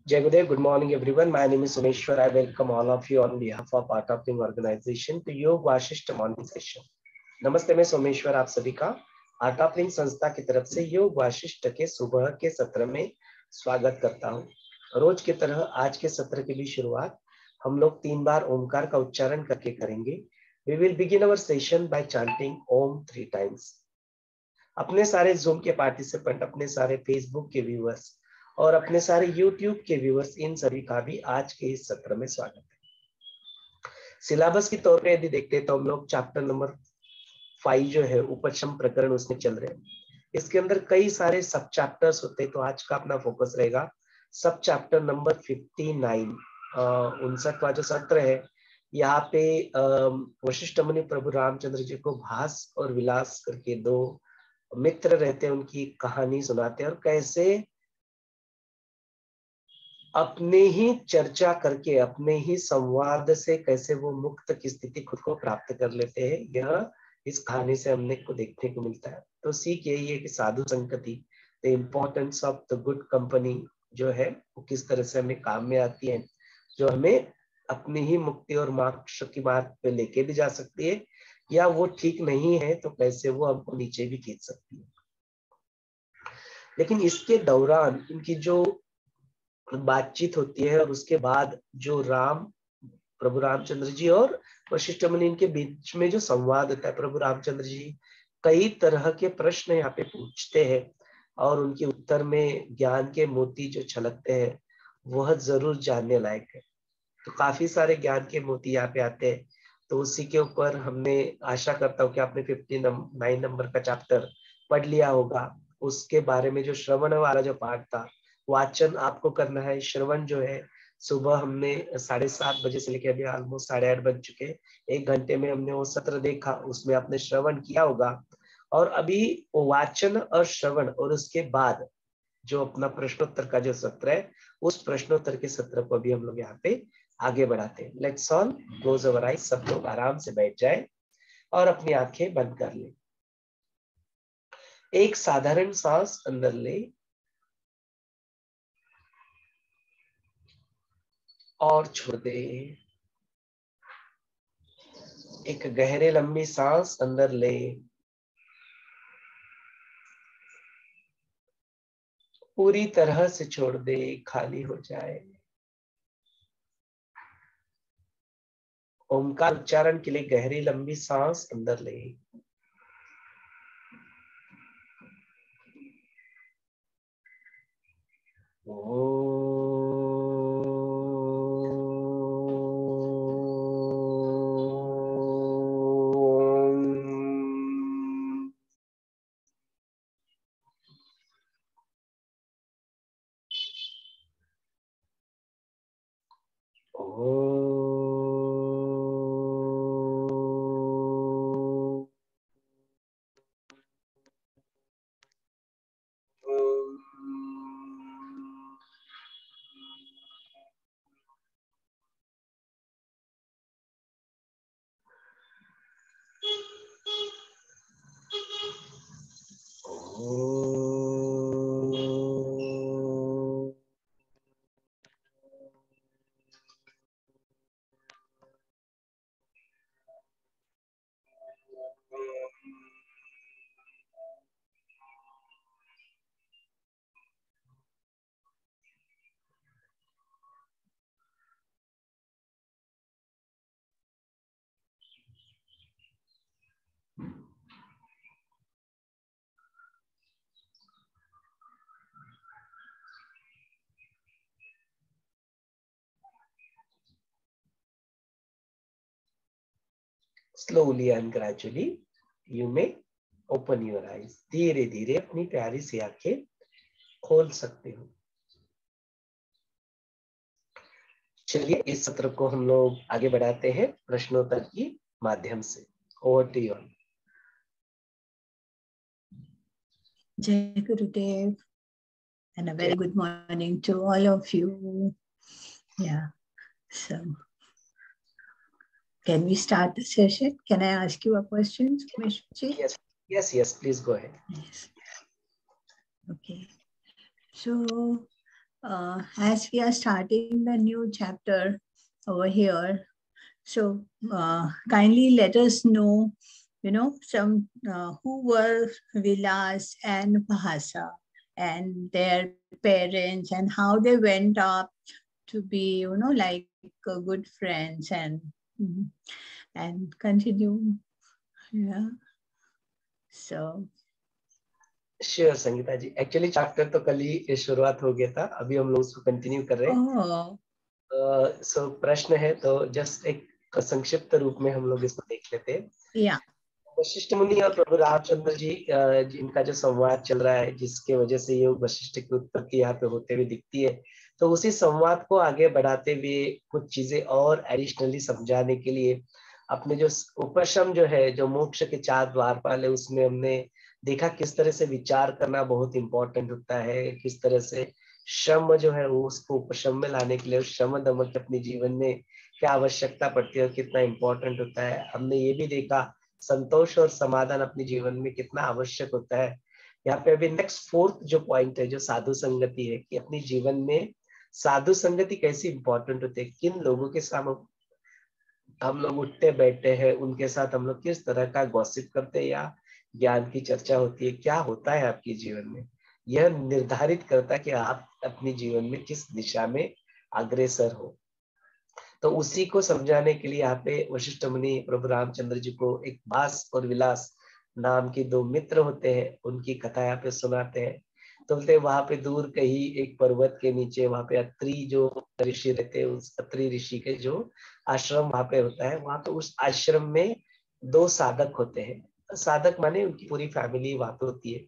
Jai Gurudev, good morning everyone. My name is Someshwar. I welcome all of you on behalf of Art of Living organization to योग Vasishtha morning session. नमस्ते, मैं सोमेश्वर आप सभी का art of living संस्था की तरफ से योग वाशिष्ठ के सुबह के सत्र में स्वागत करता हूं. रोज की तरह आज के सत्र की भी शुरुआत हम लोग 3 बार ओमकार का उच्चारण करके करेंगे. We will begin our session by chanting Om 3 times. अपने सारे जूम के पार्टिसिपेंट, अपने सारे फेसबुक के व्यूअर्स और अपने सारे यूट्यूब के व्यूअर्स, इन सभी का भी आज के इस सत्र में स्वागत है. सिलेबस के तौर पे यदि देखते हैं तो हम लोग चैप्टर नंबर 5 जो है उपशम प्रकरण उसमें चल रहे हैं. इसके अंदर कई सारे सब चैप्टर्स होते हैं, तो आज का अपना फोकस रहेगा सब चैप्टर नंबर 59. 59वां जो सत्र है, यहाँ पे वशिष्ठ मुनि प्रभु रामचंद्र जी को भास और विलास करके 2 मित्र रहते हैं, उनकी कहानी सुनाते हैं और कैसे अपने ही चर्चा करके, अपने ही संवाद से कैसे वो मुक्त की स्थिति खुद को प्राप्त कर लेते हैं. यह इस कहानी से हमने को देखने को मिलता है. तो सीख यही है कि साधु संगति, the importance of the good company जो है वो किस तरह से हमें काम में आती है, जो हमें अपनी ही मुक्ति और मोक्ष की मार्ग पे लेके भी जा सकती है, या वो ठीक नहीं है तो कैसे वो हमको नीचे भी खींच सकती है. लेकिन इसके दौरान इनकी जो बातचीत होती है और उसके बाद जो प्रभु रामचंद्र जी और वशिष्ठ मुनि इनके बीच में जो संवाद होता है, प्रभु रामचंद्र जी कई तरह के प्रश्न यहाँ पे पूछते हैं और उनके उत्तर में ज्ञान के मोती जो छलकते हैं वह जरूर जानने लायक है. तो काफी सारे ज्ञान के मोती यहाँ पे आते हैं. तो उसी के ऊपर हमने आशा करता हूँ कि आपने 59 नंबर का चैप्टर पढ़ लिया होगा. उसके बारे में जो श्रवण वाला जो पार्ट था, वाचन आपको करना है. श्रवण जो है सुबह हमने 7:30 बजे से लेकर अभी ऑलमोस्ट 8:30 बज चुके. 1 घंटे में हमने वो सत्र देखा, उसमें आपने श्रवण किया होगा. और अभी वाचन और श्रवण और उसके बाद जो अपना प्रश्नोत्तर का जो सत्र है, उस प्रश्नोत्तर के सत्र को भी हम लोग यहाँ पे आगे बढ़ाते हैं. Let's all close our eyes. सब लोग आराम से बैठ जाए और अपनी आंखें बंद कर ले. एक साधारण सांस अंदर ले और छोड़ दे. एक गहरे लंबी सांस अंदर ले, पूरी तरह से छोड़ दे, खाली हो जाए. ओमकार उच्चारण के लिए गहरी लंबी सांस अंदर ले. Slowly and gradually you may open your eyes. धीरे धीरे अपनी प्यारी सी आंखें खोल सकते हो. चलिए इस सत्र को हम लोग आगे बढ़ाते हैं प्रश्नोत्तर की माध्यम से. Over to you. Jai Gurudev, and a very good morning to all of you. Yeah, so can we start the session? Can I ask you a question, Someshwarji? Yes, please go ahead. Yes. Okay. So as we are starting the new chapter over here, so kindly let us know, some who were Vilas and Bahasa and their parents and how they went up to be, like good friends and continue. Yeah. So. Sure Sangeeta ji, actually chapter तो कल ही शुरुआत हो गया था, अभी हम लोग उसको कंटिन्यू कर रहे हैं। सो प्रश्न है तो जस्ट एक संक्षिप्त रूप में हम लोग इसको देख लेते हैं। वशिष्ठ मुनि और प्रभु रामचंद्र जी, जिनका जो संवाद चल रहा है, जिसके वजह से ये वशिष्ठ की उत्पत्ति यहाँ पे होते हुए दिखती है, तो उसी संवाद को आगे बढ़ाते हुए कुछ चीजें और एडिशनली समझाने के लिए अपने जो उपशम जो है, जो मोक्ष के 4 द्वारपाल है, उसमें हमने देखा किस तरह से विचार करना बहुत इंपॉर्टेंट होता है, किस तरह से श्रम जो है वो उसको उपशम में लाने के लिए श्रम दमन अपने जीवन में क्या आवश्यकता पड़ती है और कितना इंपॉर्टेंट होता है। हमने ये भी देखा संतोष और समाधान अपने जीवन में कितना आवश्यक होता है। यहाँ पे अभी नेक्स्ट 4th जो पॉइंट है, जो साधु संगति है, कि अपने जीवन में साधु संगति कैसी इंपॉर्टेंट होती है, किन लोगों के साथ हम लोग उठते बैठते हैं, उनके साथ हम लोग किस तरह का गॉसिप करते हैं या ज्ञान की चर्चा होती है, क्या होता है आपके जीवन में, यह निर्धारित करता है कि आप अपने जीवन में किस दिशा में अग्रसर हो। तो उसी को समझाने के लिए यहाँ पे वशिष्ठ मुनि प्रभु रामचंद्र जी को एक भास और विलास नाम के 2 मित्र होते हैं, उनकी कथा यहाँ पे सुनाते हैं। तो बोलते वहां पे दूर कहीं एक पर्वत के नीचे वहां पे अत्रि जो ऋषि रहते हैं, उस अत्रि ऋषि के जो आश्रम वहां पे होता है, वहां पे उस आश्रम में 2 साधक होते हैं। साधक माने उनकी पूरी फैमिली वहां पे होती है।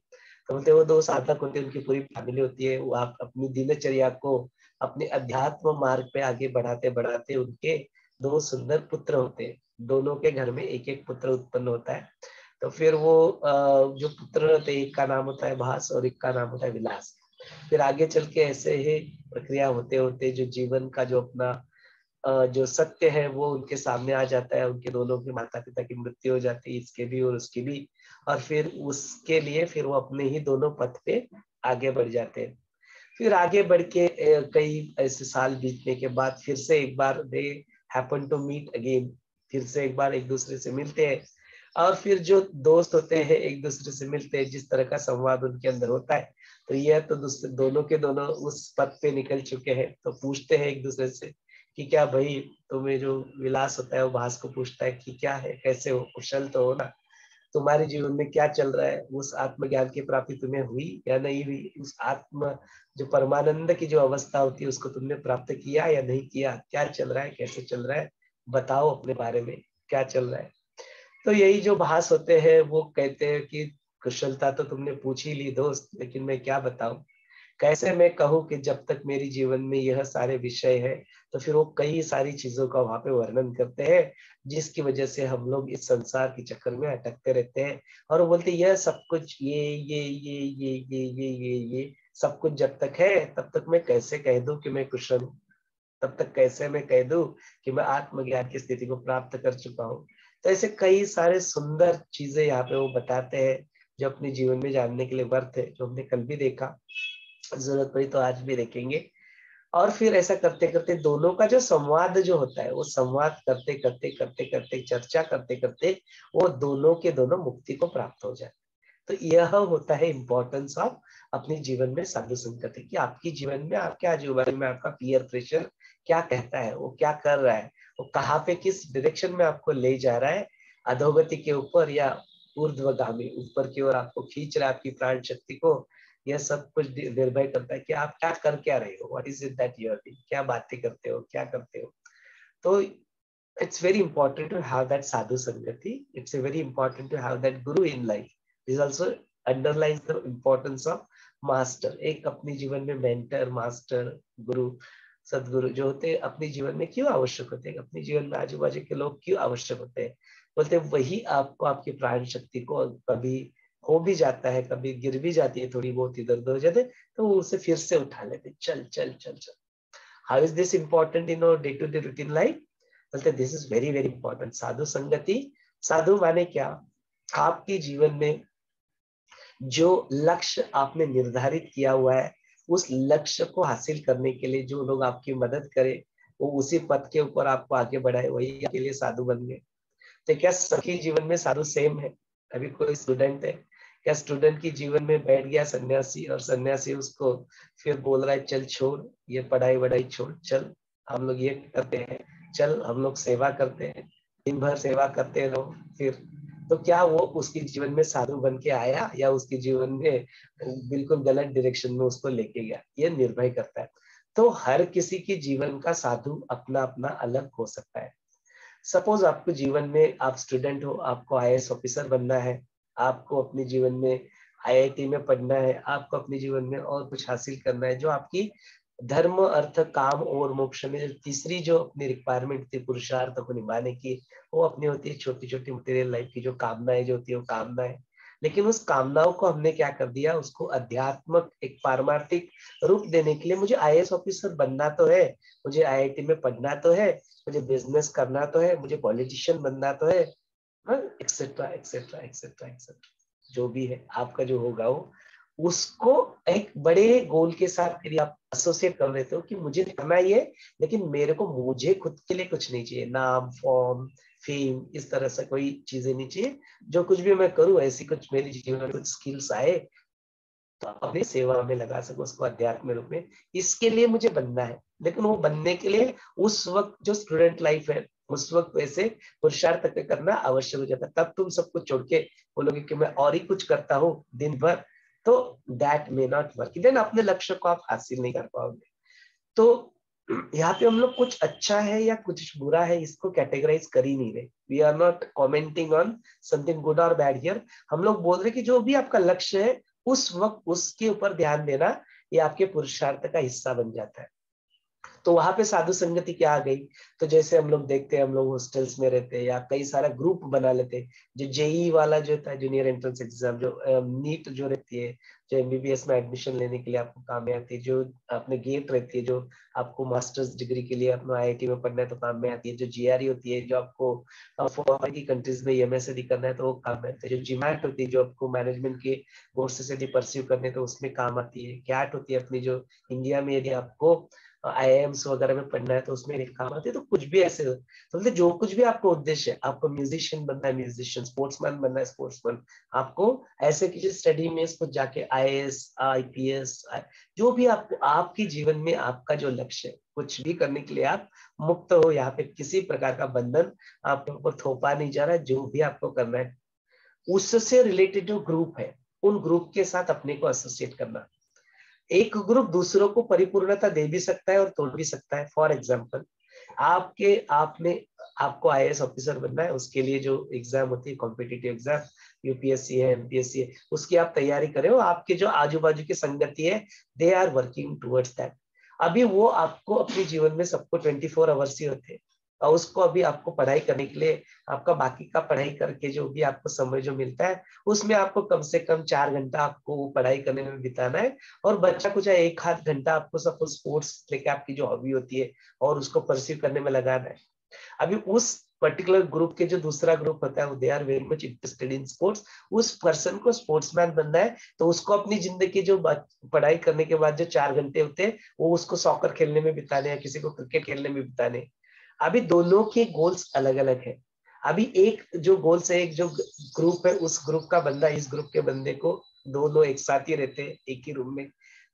तो बोलते वो 2 साधक होते हैं, उनकी पूरी फैमिली होती है। वो आप अपनी दिनचर्या को अपने अध्यात्म मार्ग पे आगे बढ़ाते बढ़ाते उनके 2 सुंदर पुत्र होते हैं। दोनों के घर में एक एक पुत्र उत्पन्न होता है। तो फिर वो जो पुत्र होते हैं, एक का नाम होता है भास और एक का नाम होता है विलास। फिर आगे चल के ऐसे ही प्रक्रिया होते होते जो जीवन का जो अपना जो सत्य है वो उनके सामने आ जाता है। उनके दोनों के माता पिता की मृत्यु हो जाती है, इसके भी और उसकी भी। और फिर उसके लिए फिर वो अपने ही दोनों पथ पे आगे बढ़ जाते हैं। फिर आगे बढ़ के कई ऐसे साल बीतने के बाद फिर से एक बार they happen to meet again, फिर से एक बार एक दूसरे से मिलते हैं। और फिर जो दोस्त होते हैं एक दूसरे से मिलते हैं, जिस तरह का संवाद उनके अंदर होता है, तो यह तो दोनों के दोनों उस पथ पे निकल चुके हैं। तो पूछते हैं एक दूसरे से कि क्या भाई, तुम्हें जो विलास होता है वो भास को पूछता है कि क्या है, कैसे हो, कुशल तो हो ना, तुम्हारे जीवन में क्या चल रहा है, उस आत्मज्ञान की प्राप्ति तुम्हें हुई या नहीं हुई, उस आत्म जो परमानंद की जो अवस्था होती है उसको तुमने प्राप्त किया या नहीं किया, क्या चल रहा है, कैसे चल रहा है, बताओ अपने बारे में क्या चल रहा है। तो यही जो भास होते हैं वो कहते हैं कि कुशलता तो तुमने पूछ ही ली दोस्त, लेकिन मैं क्या बताऊं, कैसे मैं कहूँ कि जब तक मेरे जीवन में यह सारे विषय है। तो फिर वो कई सारी चीजों का वहां पे वर्णन करते हैं, जिसकी वजह से हम लोग इस संसार के चक्कर में अटकते रहते हैं। और वो बोलते यह सब कुछ ये सब कुछ जब तक है तब तक मैं कैसे कह दूं कि मैं कुशल हूँ, तब तक कैसे मैं कह दूं कि मैं आत्मज्ञान की स्थिति को प्राप्त कर चुका हूँ। तो ऐसे कई सारे सुंदर चीजें यहाँ पे वो बताते हैं जो अपने जीवन में जानने के लिए वर्थ है, जो हमने कल भी देखा, जरूरत पड़ी तो आज भी देखेंगे। और फिर ऐसा करते करते दोनों का जो संवाद जो होता है, वो संवाद करते करते करते करते चर्चा करते करते वो दोनों के दोनों मुक्ति को प्राप्त हो जाए। तो यह होता है इम्पोर्टेंस ऑफ अपने जीवन में साधु संगति की। आपकी जीवन में आपके जीवन में आपका पीयर प्रेशर क्या कहता है, वो क्या कर रहा है, वो कहाँ पे किस डायरेक्शन में आपको ले जा रहा है, अधोगति के ऊपर या ऊर्ध्वगामी ऊपर की ओर आपको खींच रहा है, आपकी प्राण शक्ति को। यह सब कुछ निर्भर करता है कि आप क्या कर क्या रहे हो, what is it that you are doing, क्या बातें करते हो, क्या करते हो। तो it's very important to have that sadhu sangati. It's very important to have that guru in life. This also underlines the importance of master. एक अपने जीवन में मेंटर, मास्टर, गुरु, सदगुरु जो होते हैं अपने जीवन में क्यों आवश्यक होते हैं, अपने जीवन में आजू बाजू के लोग क्यों आवश्यक होते हैं। बोलते हैं वही आपको आपकी प्राण शक्ति को कभी हो भी जाता है, कभी गिर भी जाती है, थोड़ी बहुत इधर उधर हो जाते हैं, तो वो उसे फिर से उठा लेते, चल चल चल चल। How is this important in our day to day routine life? बोलते this is very very important. साधु संगति, साधु माने क्या, आपके जीवन में जो लक्ष्य आपने निर्धारित किया हुआ है, उस लक्ष्य को हासिल करने के लिए जो लोग आपकी मदद करे, वो उसी पथ के ऊपर आपको आगे बढ़ाए, वही आपके लिए साधु बन गए। तो क्या सबके जीवन में साधु सेम है? अभी कोई स्टूडेंट है, क्या स्टूडेंट की जीवन में बैठ गया सन्यासी, और सन्यासी उसको फिर बोल रहा है चल छोड़ ये पढ़ाई वढ़ाई छोड़, चल हम लोग ये करते हैं, चल हम लोग सेवा करते हैं, दिन भर सेवा करते रहो। फिर तो क्या वो उसके जीवन में साधु बन के आया, या उसके जीवन में बिल्कुल गलत डायरेक्शन में उसको लेके गया? ये निर्भर करता है। तो हर किसी की जीवन का साधु अपना अपना अलग हो सकता है। सपोज आपको जीवन में, आप स्टूडेंट हो, आपको आईएएस ऑफिसर बनना है, आपको अपने जीवन में आईआईटी में पढ़ना है, आपको अपने जीवन में और कुछ हासिल करना है, जो आपकी धर्म अर्थ काम और मोक्ष में जो तीसरी जो अपनी रिक्वायरमेंट थी पुरुषार्थ को निभाने की, वो अपनी होती है छोटी छोटी मटेरियल लाइफ की जो कामनाएं जो होती है वो कामनाएं। लेकिन उस कामनाओं को हमने क्या कर दिया, उसको अध्यात्मक एक पारमार्थिक रूप देने के लिए मुझे आईएएस ऑफिसर बनना तो है, मुझे आईआईटी में पढ़ना तो है, मुझे बिजनेस करना तो है, मुझे पॉलिटिशियन बनना तो है, एक्सेट्रा एक्सेट्रा एक्सेट्रा एक्सेट्रा। जो भी है आपका जो होगा वो, उसको एक बड़े गोल के साथ यदि आप एसोसिएट कर लेते हो कि मुझे करना ही है, लेकिन मेरे को मुझे खुद के लिए कुछ नहीं चाहिए, नाम फॉर्म फेम इस तरह से कोई चीजें नहीं चाहिए। जो कुछ भी मैं करूँ, ऐसी कुछ मेरे जीवन में कुछ स्किल्स आए तो अपनी सेवा में लगा सको, उसको अध्यात्म रूप में, इसके लिए मुझे बनना है। लेकिन वो बनने के लिए उस वक्त जो स्टूडेंट लाइफ है, उस वक्त वैसे पुरुषार्थ करना आवश्यक हो जाता है। तब तुम सब कुछ छोड़ के बोलोगे कि मैं और ही कुछ करता हूँ दिन भर, तो that may not work, then अपने लक्ष्य को आप हासिल नहीं कर पाओगे। तो यहाँ पे हम लोग कुछ अच्छा है या कुछ बुरा है इसको कैटेगराइज कर ही नहीं रहे। We are not commenting on something good और बैड हियर। हम लोग बोल रहे कि जो भी आपका लक्ष्य है उस वक्त उसके ऊपर ध्यान देना, ये आपके पुरुषार्थ का हिस्सा बन जाता है। तो वहां पे साधु संगति क्या आ गई? तो जैसे हम लोग देखते हैं, हम लोग हॉस्टल्स में रहते हैं या कई सारा ग्रुप बना लेते हैं, जो जेई वाला जो था जूनियर एंट्रेंस एग्जाम, जो नीट जो रहती है, जो एमबीबीएस में एडमिशन लेने के लिए आपको काम में आती है, जो अपने गेट रहती है, जो आपको मास्टर्स डिग्री के लिए अपना आईआईटी में पढ़ना है तो काम में आती है, जो जीआरई होती है जो आपको फॉरेन की कंट्रीज में एमएससी करना है तो वो काम में आती है, जो जीमैट होती है जो आपको मैनेजमेंट के कोर्सेज यदि परस्यू करने तो उसमें काम आती है, कैट होती है अपनी जो इंडिया में यदि आपको आईआईएम्स वगैरह में पढ़ना है तो उसमें एक काम आती है। तो कुछ भी ऐसे तो मतलब जो कुछ भी आपको उद्देश्य है, आपको म्यूजिशियन बनना है म्यूजिशियन, स्पोर्ट्समैन बनना है स्पोर्ट्समैन, आपको ऐसे किसी स्टडी में इसको जाके आईएएस आईपीएस जो भी आपको आपके जीवन में आपका जो लक्ष्य है, कुछ भी करने के लिए आप मुक्त हो। यहाँ पे किसी प्रकार का बंधन आपके ऊपर थोपा नहीं जा रहा है। जो भी आपको करना है उससे रिलेटेड जो ग्रुप है, उन ग्रुप के साथ अपने को एसोसिएट करना। एक ग्रुप दूसरों को परिपूर्णता दे भी सकता है और तोड़ भी सकता है। फॉर एग्जाम्पल, आपको आईएएस ऑफिसर बनना है, उसके लिए जो एग्जाम होती है कॉम्पिटिटिव एग्जाम, यूपीएससी है एमपीएससी है, उसकी आप तैयारी करें हो, आपके जो आजू बाजू की संगति है they are working towards that. अभी वो आपको अपने जीवन में सबको 24 आवर्स ही होते हैं, और उसको अभी आपको पढ़ाई करने के लिए आपका बाकी का पढ़ाई करके जो भी आपको समय जो मिलता है उसमें आपको कम से कम 4 घंटा आपको वो पढ़ाई करने में बिताना है, और बच्चा कुछ है 1 आध घंटा आपको सपोज स्पोर्ट्स लेके आपकी जो हॉबी होती है और उसको परस्यू करने में लगाना है। अभी उस पर्टिकुलर ग्रुप के जो दूसरा ग्रुप होता है they are very much interested in sports, उस पर्सन को स्पोर्ट्समैन बनना है, तो उसको अपनी जिंदगी जो पढ़ाई करने के बाद जो 4 घंटे होते हैं वो उसको सॉकर खेलने में बिताने या किसी को क्रिकेट खेलने में बिताने। अभी दोनों के गोल्स अलग अलग है। अभी एक जो गोल्स है, एक जो ग्रुप है, उस ग्रुप का बंदा इस ग्रुप के बंदे को, दोनों एक साथ ही रहते हैं एक ही रूम में,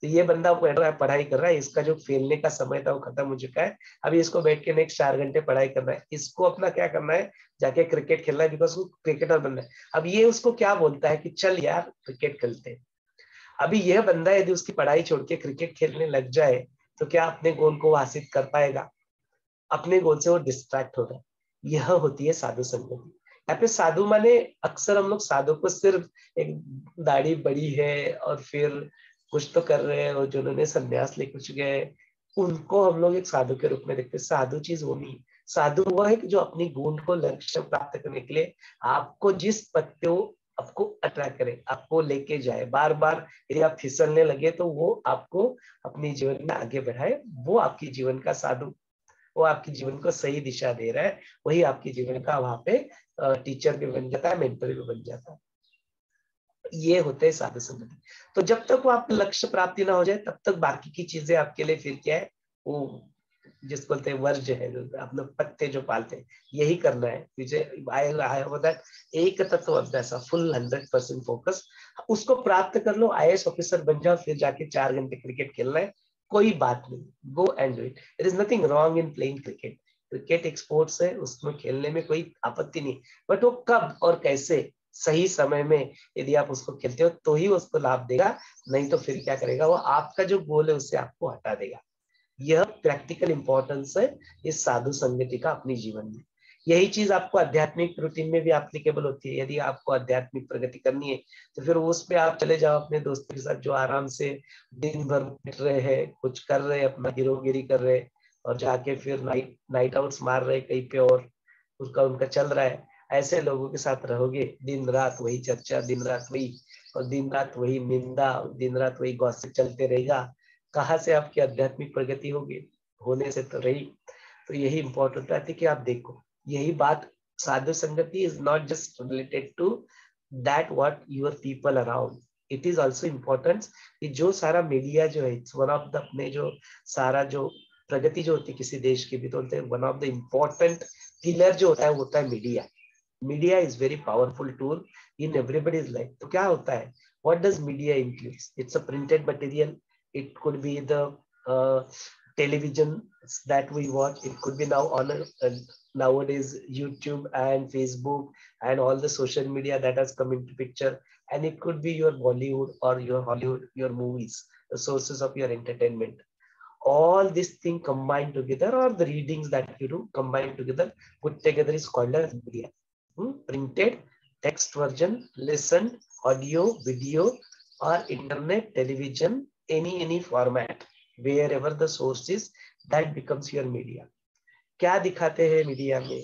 तो ये बंदा बैठ रहा है पढ़ाई कर रहा है, इसका जो खेलने का समय था वो खत्म हो चुका है, अभी इसको बैठ के नेक्स्ट 4 घंटे पढ़ाई करना है, इसको अपना क्या करना है, जाके क्रिकेट खेलना है, बिकॉज वो क्रिकेटर बनना है। अब ये उसको क्या बोलता है कि चल यार क्रिकेट खेलते हैं। अभी यह बंदा यदि उसकी पढ़ाई छोड़ के क्रिकेट खेलने लग जाए तो क्या अपने गोल को हासिल कर पाएगा? अपने गोल से वो डिस्ट्रैक्ट हो रहा है। यह होती है साधु संगति। यहाँ पे साधु माने, अक्सर हम लोग साधु को सिर्फ एक दाढ़ी बड़ी है और फिर कुछ तो कर रहे हैं, और जिन्होंने संन्यास ले कुछ गए उनको हम लोग एक साधु के रूप में देखते हैं। साधु चीज वो नहीं, साधु वो है कि जो अपनी गुण को लक्ष्य प्राप्त करने के लिए आपको जिस पथ पे आपको अट्रैक्ट करे, आपको लेके जाए, बार बार यदि आप फिसलने लगे तो वो आपको अपने जीवन में आगे बढ़ाए, वो आपकी जीवन का साधु, वो आपके जीवन को सही दिशा दे रहा है, वही आपके जीवन का वहां पे टीचर भी बन जाता है, मेंटर भी बन जाता है। ये होते हैं साधु संगति। तो जब तक वो आपका लक्ष्य प्राप्ति ना हो जाए तब तक बाकी की चीजें आपके लिए फिर क्या है, वो जिसको बोलते हैं वर्ज्य है, जो आप लोग पत्ते जो पालते हैं, यही करना है। एक तत्व अभ्यास, फुल 100% फोकस, उसको प्राप्त कर लो, IAS ऑफिसर बन जाओ, फिर जाके 4 घंटे क्रिकेट खेलना है, कोई बात नहीं, go and do it. It is nothing wrong in playing cricket. Cricket एक स्पोर्ट्स है, उसमें खेलने में कोई आपत्ति नहीं, बट वो कब और कैसे, सही समय में यदि आप उसको खेलते हो तो ही उसको लाभ देगा, नहीं तो फिर क्या करेगा, वो आपका जो गोल है उससे आपको हटा देगा। यह प्रैक्टिकल इंपॉर्टेंस है इस साधु संगति का अपने जीवन में। यही चीज आपको आध्यात्मिक रूटीन में भी एप्लीकेबल होती है। यदि आपको आध्यात्मिक प्रगति करनी है तो फिर उस पे आप चले जाओ अपने दोस्तों के साथ, जो आराम से दिन भर बैठ रहे हैं, कुछ कर रहे हैं, अपना हीरोगिरी कर रहे हैं, और जाके फिर नाइट आउट्स मार रहे कहीं पे, और उसका उनका चल रहा है। ऐसे लोगों के साथ रहोगे, दिन रात वही चर्चा, दिन रात वही, और दिन रात वही निंदा, दिन रात वही गॉसिप चलते रहेगा, कहाँ से आपकी आध्यात्मिक प्रगति होगी, होने से तो रही। तो यही इंपॉर्टेंट है कि आप देखो, यही बात, साधु संगति is not just related to that what your people around, it is also important कि जो सारा मीडिया जो है, इट्स वन ऑफ द, अपने जो सारा जो प्रगति जो होती है किसी देश की भी, तो बोलते हैं one of the important pillar जो होता है वो होता है media. Media is very powerful tool in everybody's life. तो क्या होता है, what does media includes, it's a printed material, it could be the television that we watch, it could be now on nowadays YouTube and Facebook and all the social media that has come into picture, and it could be your Bollywood or your Hollywood, your movies, the sources of your entertainment. All this thing combined together, or the readings that you do combined together, put together, is called as media. Printed, text version, listen, audio, video, or internet, television, any format, wherever the source is, that becomes your media. क्या दिखाते हैं media में,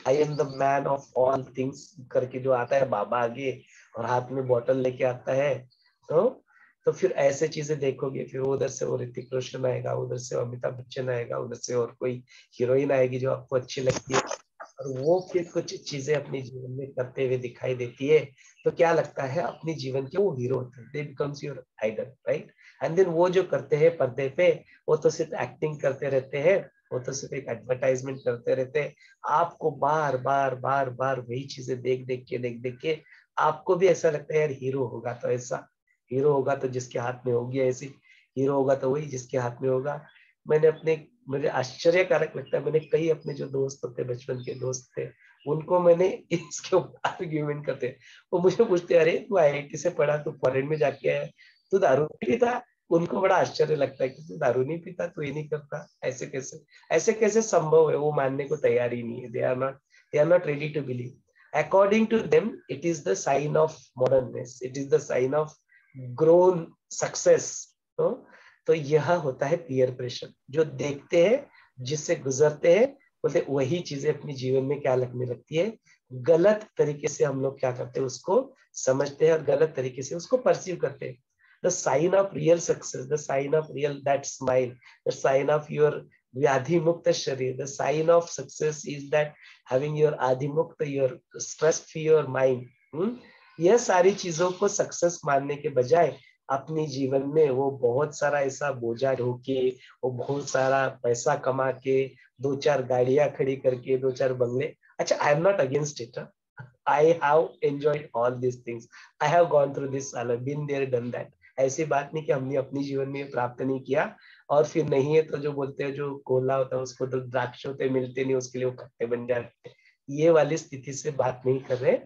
I am the man of all things करके जो आता है बाबा आगे, और हाथ में बोतल लेके आता है, तो फिर ऐसे चीजें देखोगे, फिर उधर से वो ऋतिक रोशन आएगा, उधर से अमिताभ बच्चन आएगा, उधर से और कोई हीरोइन आएगी जो आपको अच्छी लगती है, और वो फिर कुछ चीजें अपने जीवन में करते हुए दिखाई देती है, तो क्या लगता है, अपने जीवन के वो हीरो होते हैं, they becomes your idol, right. And then वो जो करते हैं पर्दे पे, वो तो सिर्फ एक्टिंग करते रहते हैं, वो तो सिर्फ एक एडवर्टाइजमेंट करते रहते हैं। आपको बार बार बार बार वही चीजें देख देख के आपको भी ऐसा लगता है, यार हीरो होगा तो ऐसा, हीरो होगा तो जिसके हाथ में होगी ऐसी, हीरो होगा तो वही जिसके हाथ में होगा। मुझे आश्चर्यकारक लगता है, मैंने कई अपने जो दोस्त होते, बचपन के दोस्त थे, उनको मैंने इसके ऊपर आर्ग्यूमेंट करते, वो मुझे पूछते, अरे तू IIT से पढ़ा, तू फॉरेन में जाके आया, तू दारू नहीं पीता? उनको बड़ा आश्चर्य लगता है कि तू दारू नहीं पीता, तू ये नहीं करता, ऐसे कैसे संभव है, वो मानने को तैयार ही नहीं है। They are not ready to believe. According to them it is the sign of modernness, it is the sign of grown success. तो यह होता है पीयर प्रेशर, जो देखते हैं, जिससे गुजरते हैं, बोलते वही चीजें अपने जीवन में क्या लगने लगती है, गलत तरीके से हम लोग क्या करते हैं, उसको समझते हैं और गलत तरीके से उसको परसीव करते हैं। The sign of real success, the sign of real that smile, the sign of your व्याधि मुक्त शरीर, the sign of success is that having your आधि मुक्त, your stress free your mind। यह सारी चीजों को सक्सेस मानने के बजाय अपने जीवन में वो बहुत सारा ऐसा बोझा ढोके, वो बहुत सारा पैसा कमा के, 2-4 गाड़ियां खड़ी करके, 2-4 बंगले, अच्छा I am not against it, I have enjoyed all this things, I have gone through this, I have been there, done that. ऐसी बात नहीं कि हमने अपने जीवन में प्राप्त नहीं किया, और फिर नहीं है तो जो बोलते हैं, जो कोला होता है उसको तो द्राक्ष होते मिलते नहीं, उसके लिए वो खट्टे बन जाते हैं, ये वाली स्थिति से बात नहीं कर रहे।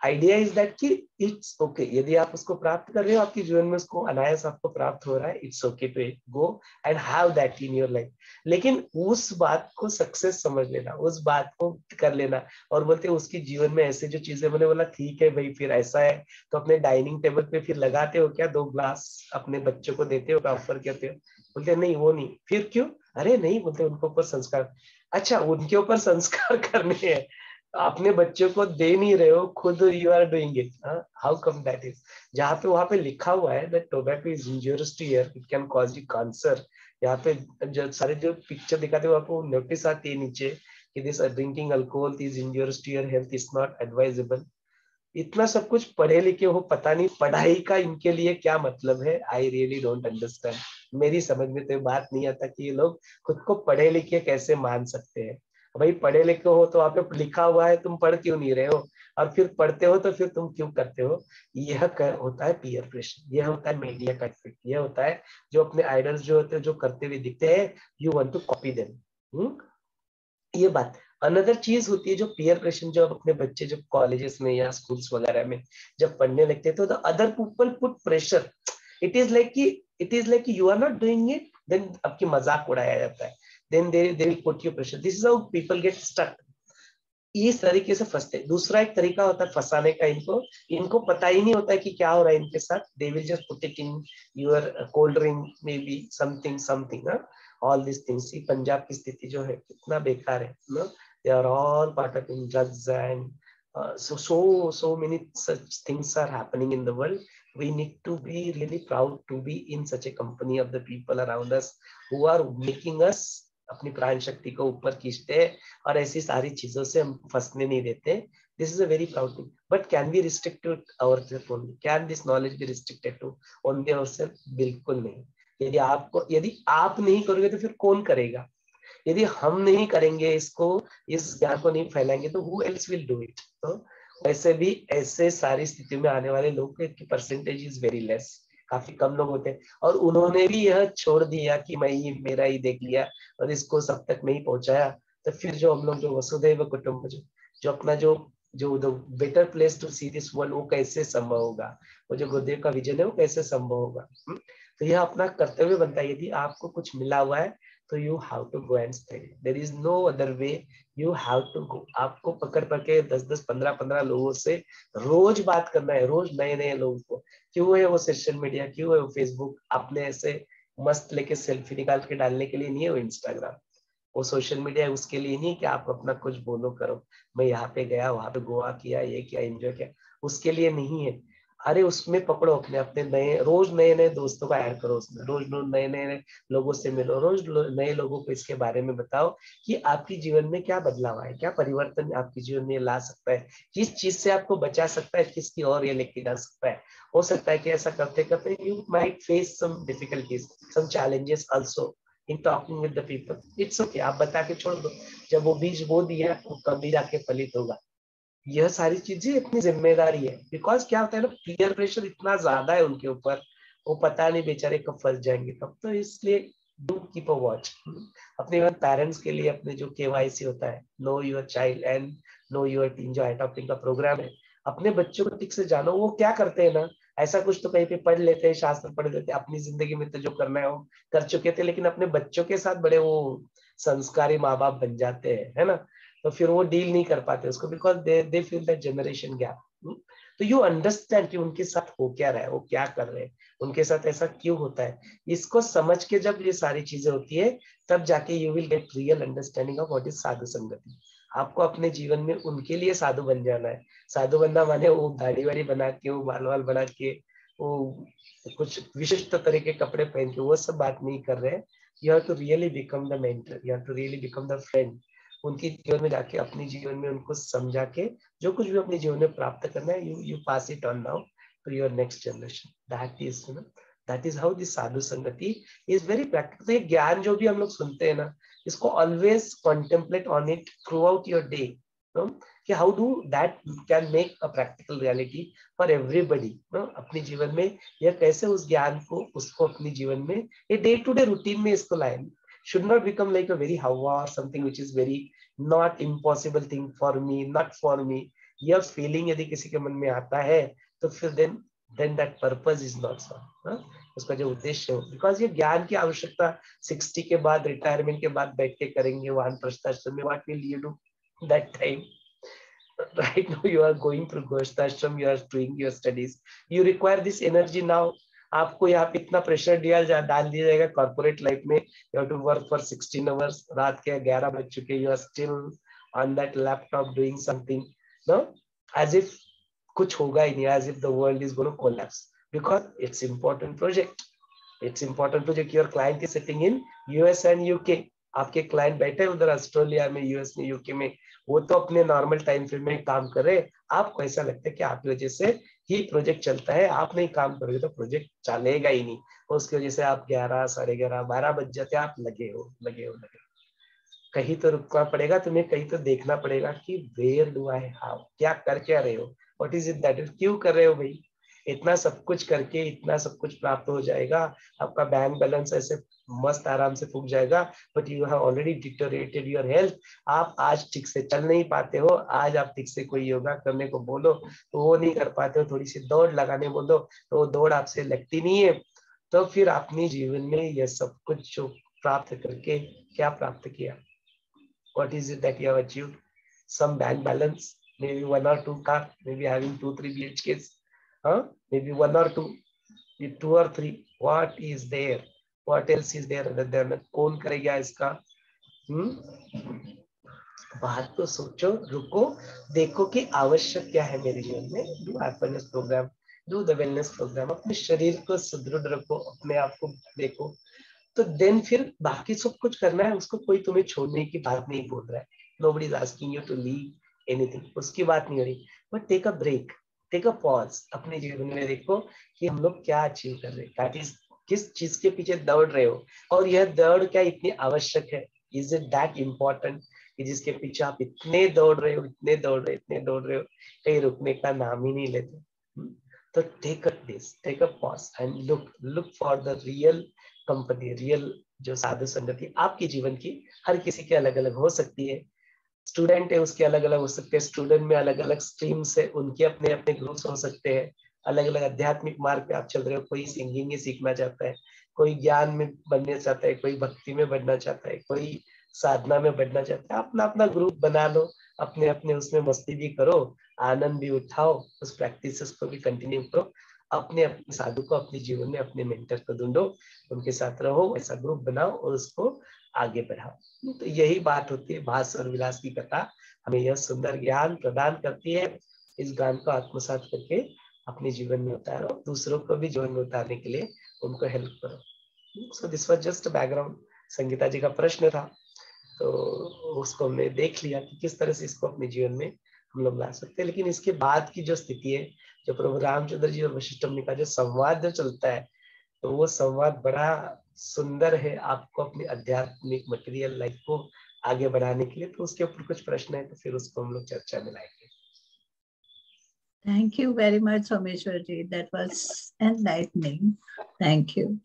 आइडिया इज दैट कि इट्स ओके, यदि आप उसको प्राप्त कर रहे हो, आपके जीवन में उसको अनायास आपको प्राप्त हो रहा है, it's okay to go and have that in your life. लेकिन उस बात को सक्सेस समझ लेना, उस बात को कर लेना, और बोलते हैं उसके जीवन में ऐसे जो चीजें, मैंने बोला ठीक है भाई, फिर ऐसा है तो अपने डाइनिंग टेबल पे फिर लगाते हो क्या 2 ग्लास, अपने बच्चों को देते हो, ऑफर करते हो? बोलते नहीं वो नहीं, फिर क्यों? अरे नहीं, बोलते उनके ऊपर संस्कार, अच्छा उनके ऊपर संस्कार करने हैं, अपने बच्चों को दे नहीं रहे हो, खुद you are doing it, how come that is? जहाँ पे वहां पे लिखा हुआ है that tobacco is injurious to ear, it can cause you cancer, यहाँ पे जो सारे जो पिक्चर दिखाते हो आपको नोटिस आती है नीचे कि this drinking alcohol is injurious to your health, is not advisable. इतना सब कुछ पढ़े लिखे हो, पता नहीं पढ़ाई का इनके लिए क्या मतलब है। I really don't understand. मेरी समझ में तो ये बात नहीं आता कि ये लोग खुद को पढ़े लिखे कैसे मान सकते हैं। भाई पढ़े लिखे हो तो वहाँ पे लिखा हुआ है, तुम पढ़ क्यों नहीं रहे हो? और फिर पढ़ते हो तो फिर तुम क्यों करते हो? होता है पीयर प्रेशर, यह होता है मीडिया का इफेक्ट, यह होता है जो अपने आइडल्स जो होते हैं, जो करते हुए दिखते हैं, you want to copy them. ये बात। अनदर चीज होती है जो पीयर प्रेशर, जो अपने बच्चे जब कॉलेजेस में या स्कूल्स वगैरह में जब पढ़ने लगते हैं तो the other people put pressure. It is like you are not doing it, then आपकी मजाक उड़ाया जाता है, then they will put you pressure. This is how people get stuck. इस तरीके से फंसते। दूसरा एक तरीका होता है फंसाने का, इनको इनको पता ही नहीं होता है कि क्या हो रहा है इनके साथ। They will just put it in your cold drink, may be something something. All this things. Punjab की स्थिति जो है कितना बेकार है ना। They are all part of in drugs and so many such things are happening in the world. We need to be really proud to be in such a company of the people around us who are making us अपनी प्राण शक्ति को ऊपर खींचते हैं और ऐसी सारी चीजों से हम फंसने नहीं देते। This is a very proud thing. But can be restricted ourself only? Can this knowledge be restricted to only ourself? बिल्कुल नहीं। यदि आप नहीं करोगे तो फिर कौन करेगा? यदि हम नहीं करेंगे इसको, इस ज्ञान को नहीं फैलाएंगे, तो who else will do it? तो वैसे भी ऐसे सारी स्थिति में आने वाले लोग की परसेंटेज इज वेरी लेस, काफी कम लोग होते हैं। और उन्होंने भी यह छोड़ दिया कि मैं ही मेरा ही देख लिया और इसको सब तक नहीं पहुंचाया। तो फिर जो हम लोग जो वसुधैव कुटुंब जो अपना जो जो the better place to see this world, वो कैसे संभव होगा? वो जो गुरुदेव का विजन है वो कैसे संभव होगा? तो यह अपना कर्तव्य बनता है। यदि आपको कुछ मिला हुआ है तो you have to go and study. There is no other way, you have to go. आपको पकड़ के 10-10 15-15 लोगों से रोज बात करना है, रोज नए नए लोगों को। क्यों है वो सोशल मीडिया, क्यों है वो फेसबुक? आपने ऐसे मस्त लेके सेल्फी निकाल के डालने के लिए नहीं है वो इंस्टाग्राम। वो सोशल मीडिया उसके लिए नहीं कि आप अपना कुछ बोलो करो, मैं यहाँ पे गया, वहां पे गोवा किया, ये किया, एंजॉय किया, उसके लिए नहीं है। अरे उसमें पकड़ो अपने अपने नए, रोज नए नए दोस्तों का ऐड करो उसमें, रोज नए नए लोगों से मिलो, रोज नए लोगों को इसके बारे में बताओ कि आपकी जीवन में क्या बदलाव आए, क्या परिवर्तन आपके जीवन में ला सकता है, किस चीज से आपको बचा सकता है, किसकी और ये लेके जा सकता है। हो सकता है कि ऐसा करते करते you might face some difficulties, some challenges also in talking with the people. It's okay, आप बता के छोड़ दो। जब वो बीज बो दिया वो कभी जाके फलित होगा। यह सारी चीजें अपनी जिम्मेदारी है। बिकॉज क्या होता है ना, पीयर प्रेशर इतना ज्यादा है उनके ऊपर, वो पता नहीं बेचारे कब फंस जाएंगे कब। तो इसलिए डू कीप अ वॉच। अपने पेरेंट्स के लिए अपने जो केवाईसी होता है, know your child and know your teen, जो एडॉप्टिंग का प्रोग्राम है, अपने बच्चों को ठीक से जानो वो क्या करते हैं ना। ऐसा कुछ तो कहीं पे पढ़ लेते हैं, शास्त्र पढ़ लेते हैं, अपनी जिंदगी में तो जो करना है वो कर चुके थे, लेकिन अपने बच्चों के साथ बड़े वो संस्कारी माँ बाप बन जाते हैं, है ना। तो फिर वो डील नहीं कर पाते उसको, because they feel that generation gap. तो यू अंडरस्टैंड कि उनके साथ हो क्या रहा है, वो क्या कर रहे हैं, उनके साथ ऐसा क्यों होता है। इसको समझ के जब ये सारी चीजें होती है, तब जाके you will get real understanding of what is साधु संगति। आपको अपने जीवन में उनके लिए साधु बन जाना है। साधु बनना माने वो दाढ़ी वाड़ी बना के, वो बाल वाल बना के, वो कुछ विशिष्ट तरह के कपड़े पहन के, वो सब बात नहीं कर रहे हैं। You have to really become the mentor, you have to really become the friend. उनके जीवन में जाके, अपने जीवन में उनको समझा के, जो कुछ भी अपने जीवन में प्राप्त करना है, you pass it on now to your next generation. That is how this साधु संगति इज वेरी प्रैक्टिकल। तो ये ज्ञान जो भी हम लोग सुनते हैं ना, इसको always contemplate on it throughout your day, कि how do that can make a practical reality for everybody. अपने जीवन में यह कैसे उस ज्ञान को, उसको अपने जीवन में ये डे टू डे रूटीन में इसको लाए। should not become like a very hawa or something which is very not impossible thing for me, not for me। यह फीलिंग यदि किसी के मन में आता है तो फिर then that purpose is not solved। उसका जो उद्देश्य हो, बिकॉज ये ज्ञान की आवश्यकता 60 के बाद, रिटायरमेंट के बाद बैठ के करेंगे वानप्रस्थ आश्रम में। What will you do that time? Right now you are going through Grihasthashram, you are doing your studies, you require this energy now। आपको यहाँ पे इतना प्रेशर डाल दिया जाएगा कॉर्पोरेट लाइफ में। You have to work for 16 hours, रात के 11 बज चुके, you are still on that laptop doing something, no, as if कुछ होगा ही नहीं, as if the world is gonna collapse, because it's important project. It's important project. Your client is sitting in US and UK. आपके client बैठे उधर Australia में, US में, UK में, वो तो अपने नॉर्मल टाइम फ्रेम में काम कर रहे, आपको ऐसा लगता है कि आपकी वजह से ही प्रोजेक्ट चलता है, आप नहीं काम करोगे तो प्रोजेक्ट चलेगा ही नहीं, उसकी वजह से आप 11, 11:30, 12 बज जाते, आप लगे हो। कहीं तो रुकना पड़ेगा तुम्हें, कहीं तो देखना पड़ेगा कि वेयर डू आई हाउ, क्या कर क्या रहे हो, व्हाट इज इट दैट, क्यों कर रहे हो भाई। इतना सब कुछ करके इतना सब कुछ प्राप्त हो जाएगा, आपका बैंक बैलेंस ऐसे मस्त आराम से फूक जाएगा, but you have already deteriorated your health. आप आज ठीक से चल नहीं पाते हो, आज आप ठीक से कोई योगा करने को बोलो तो वो नहीं कर पाते हो, थोड़ी सी दौड़ लगाने बोलो तो वो दौड़ आपसे लगती नहीं है। तो फिर अपने जीवन में यह सब कुछ जो प्राप्त करके क्या प्राप्त किया, what is it that you have achieved? Some bank balance, maybe 1 or 2 car, maybe having 2, 3 BHKs, maybe 1 or 2, 2 or 3. What is there? What else is there other than? कौन करेगा इसका? बात तो सोचो, रुको, देखो कि आवश्यक क्या है मेरे जीवन में। Do happiness program, do the wellness program, अपने शरीर को सुदृढ़ रखो, अपने आप को देखो, तो देन फिर बाकी सब कुछ करना है, उसको कोई तुम्हें छोड़ने की बात नहीं बोल रहा है। Nobody is asking you to leave anything, उसकी बात नहीं हो रही, but take a break, take a pause, अपने जीवन में देखो कि हम लोग क्या अचीव कर रहे हैं, किस चीज के पीछे दौड़ रहे हो, और यह दौड़ क्या इतनी आवश्यक है, इज इट दैट इम्पोर्टेंट कि जिसके पीछे आप इतने दौड़ रहे हो, इतने दौड़ रहे हो, कहीं रुकने का नाम ही नहीं लेते। तो take a this, take a pause and look for the real company, real जो साधु संगति आपके जीवन की, हर किसी के अलग अलग हो सकती है। स्टूडेंट है उसके अलग अलग हो सकते हैं, स्टूडेंट में अलग अलग स्ट्रीम से उनके अपने अपने ग्रुप्स हो सकते हैं, अलग अलग आध्यात्मिक मार्ग पे आप चल रहे हो, कोई सिंगिंग ही सीखना चाहता है, कोई ज्ञान में बनना चाहता है, कोई भक्ति में बढ़ना चाहता है, कोई साधना में बढ़ना चाहता है, अपना अपना ग्रुप बना लो, अपने अपने उसमें मस्ती भी करो, आनंद भी उठाओ, उस प्रैक्टिसेस को भी कंटिन्यू करो, अपने अपने साधु को अपने जीवन में अपने मेंटर को ढूंढो, उनके साथ रहो, ऐसा ग्रुप बनाओ और उसको आगे बढ़ाओ। तो यही बात होती है, भास और विलास की कथा हमें यह सुंदर ज्ञान प्रदान करती है। इस ज्ञान को आत्मसात करके अपने जीवन में उतारो, दूसरों को भी जीवन में उतारने के लिए उनको हेल्प करो। So this was just background, Sangeeta ji का प्रश्न था, तो उसको हमने देख लिया कि किस तरह से इसको अपने जीवन में हम लोग ला सकते हैं। लेकिन इसके बाद की जो स्थिति है, जो प्रभु रामचंद्र जी और वशिष्ठ मुनि का जो संवाद जो चलता है, तो वो संवाद बड़ा सुंदर है आपको अपनी आध्यात्मिक मटेरियल लाइफ को आगे बढ़ाने के लिए। तो उसके ऊपर कुछ प्रश्न है तो फिर उसको हम लोग चर्चा में लाएंगे। Thank you very much, Someshwar ji. That was enlightening. Thank you.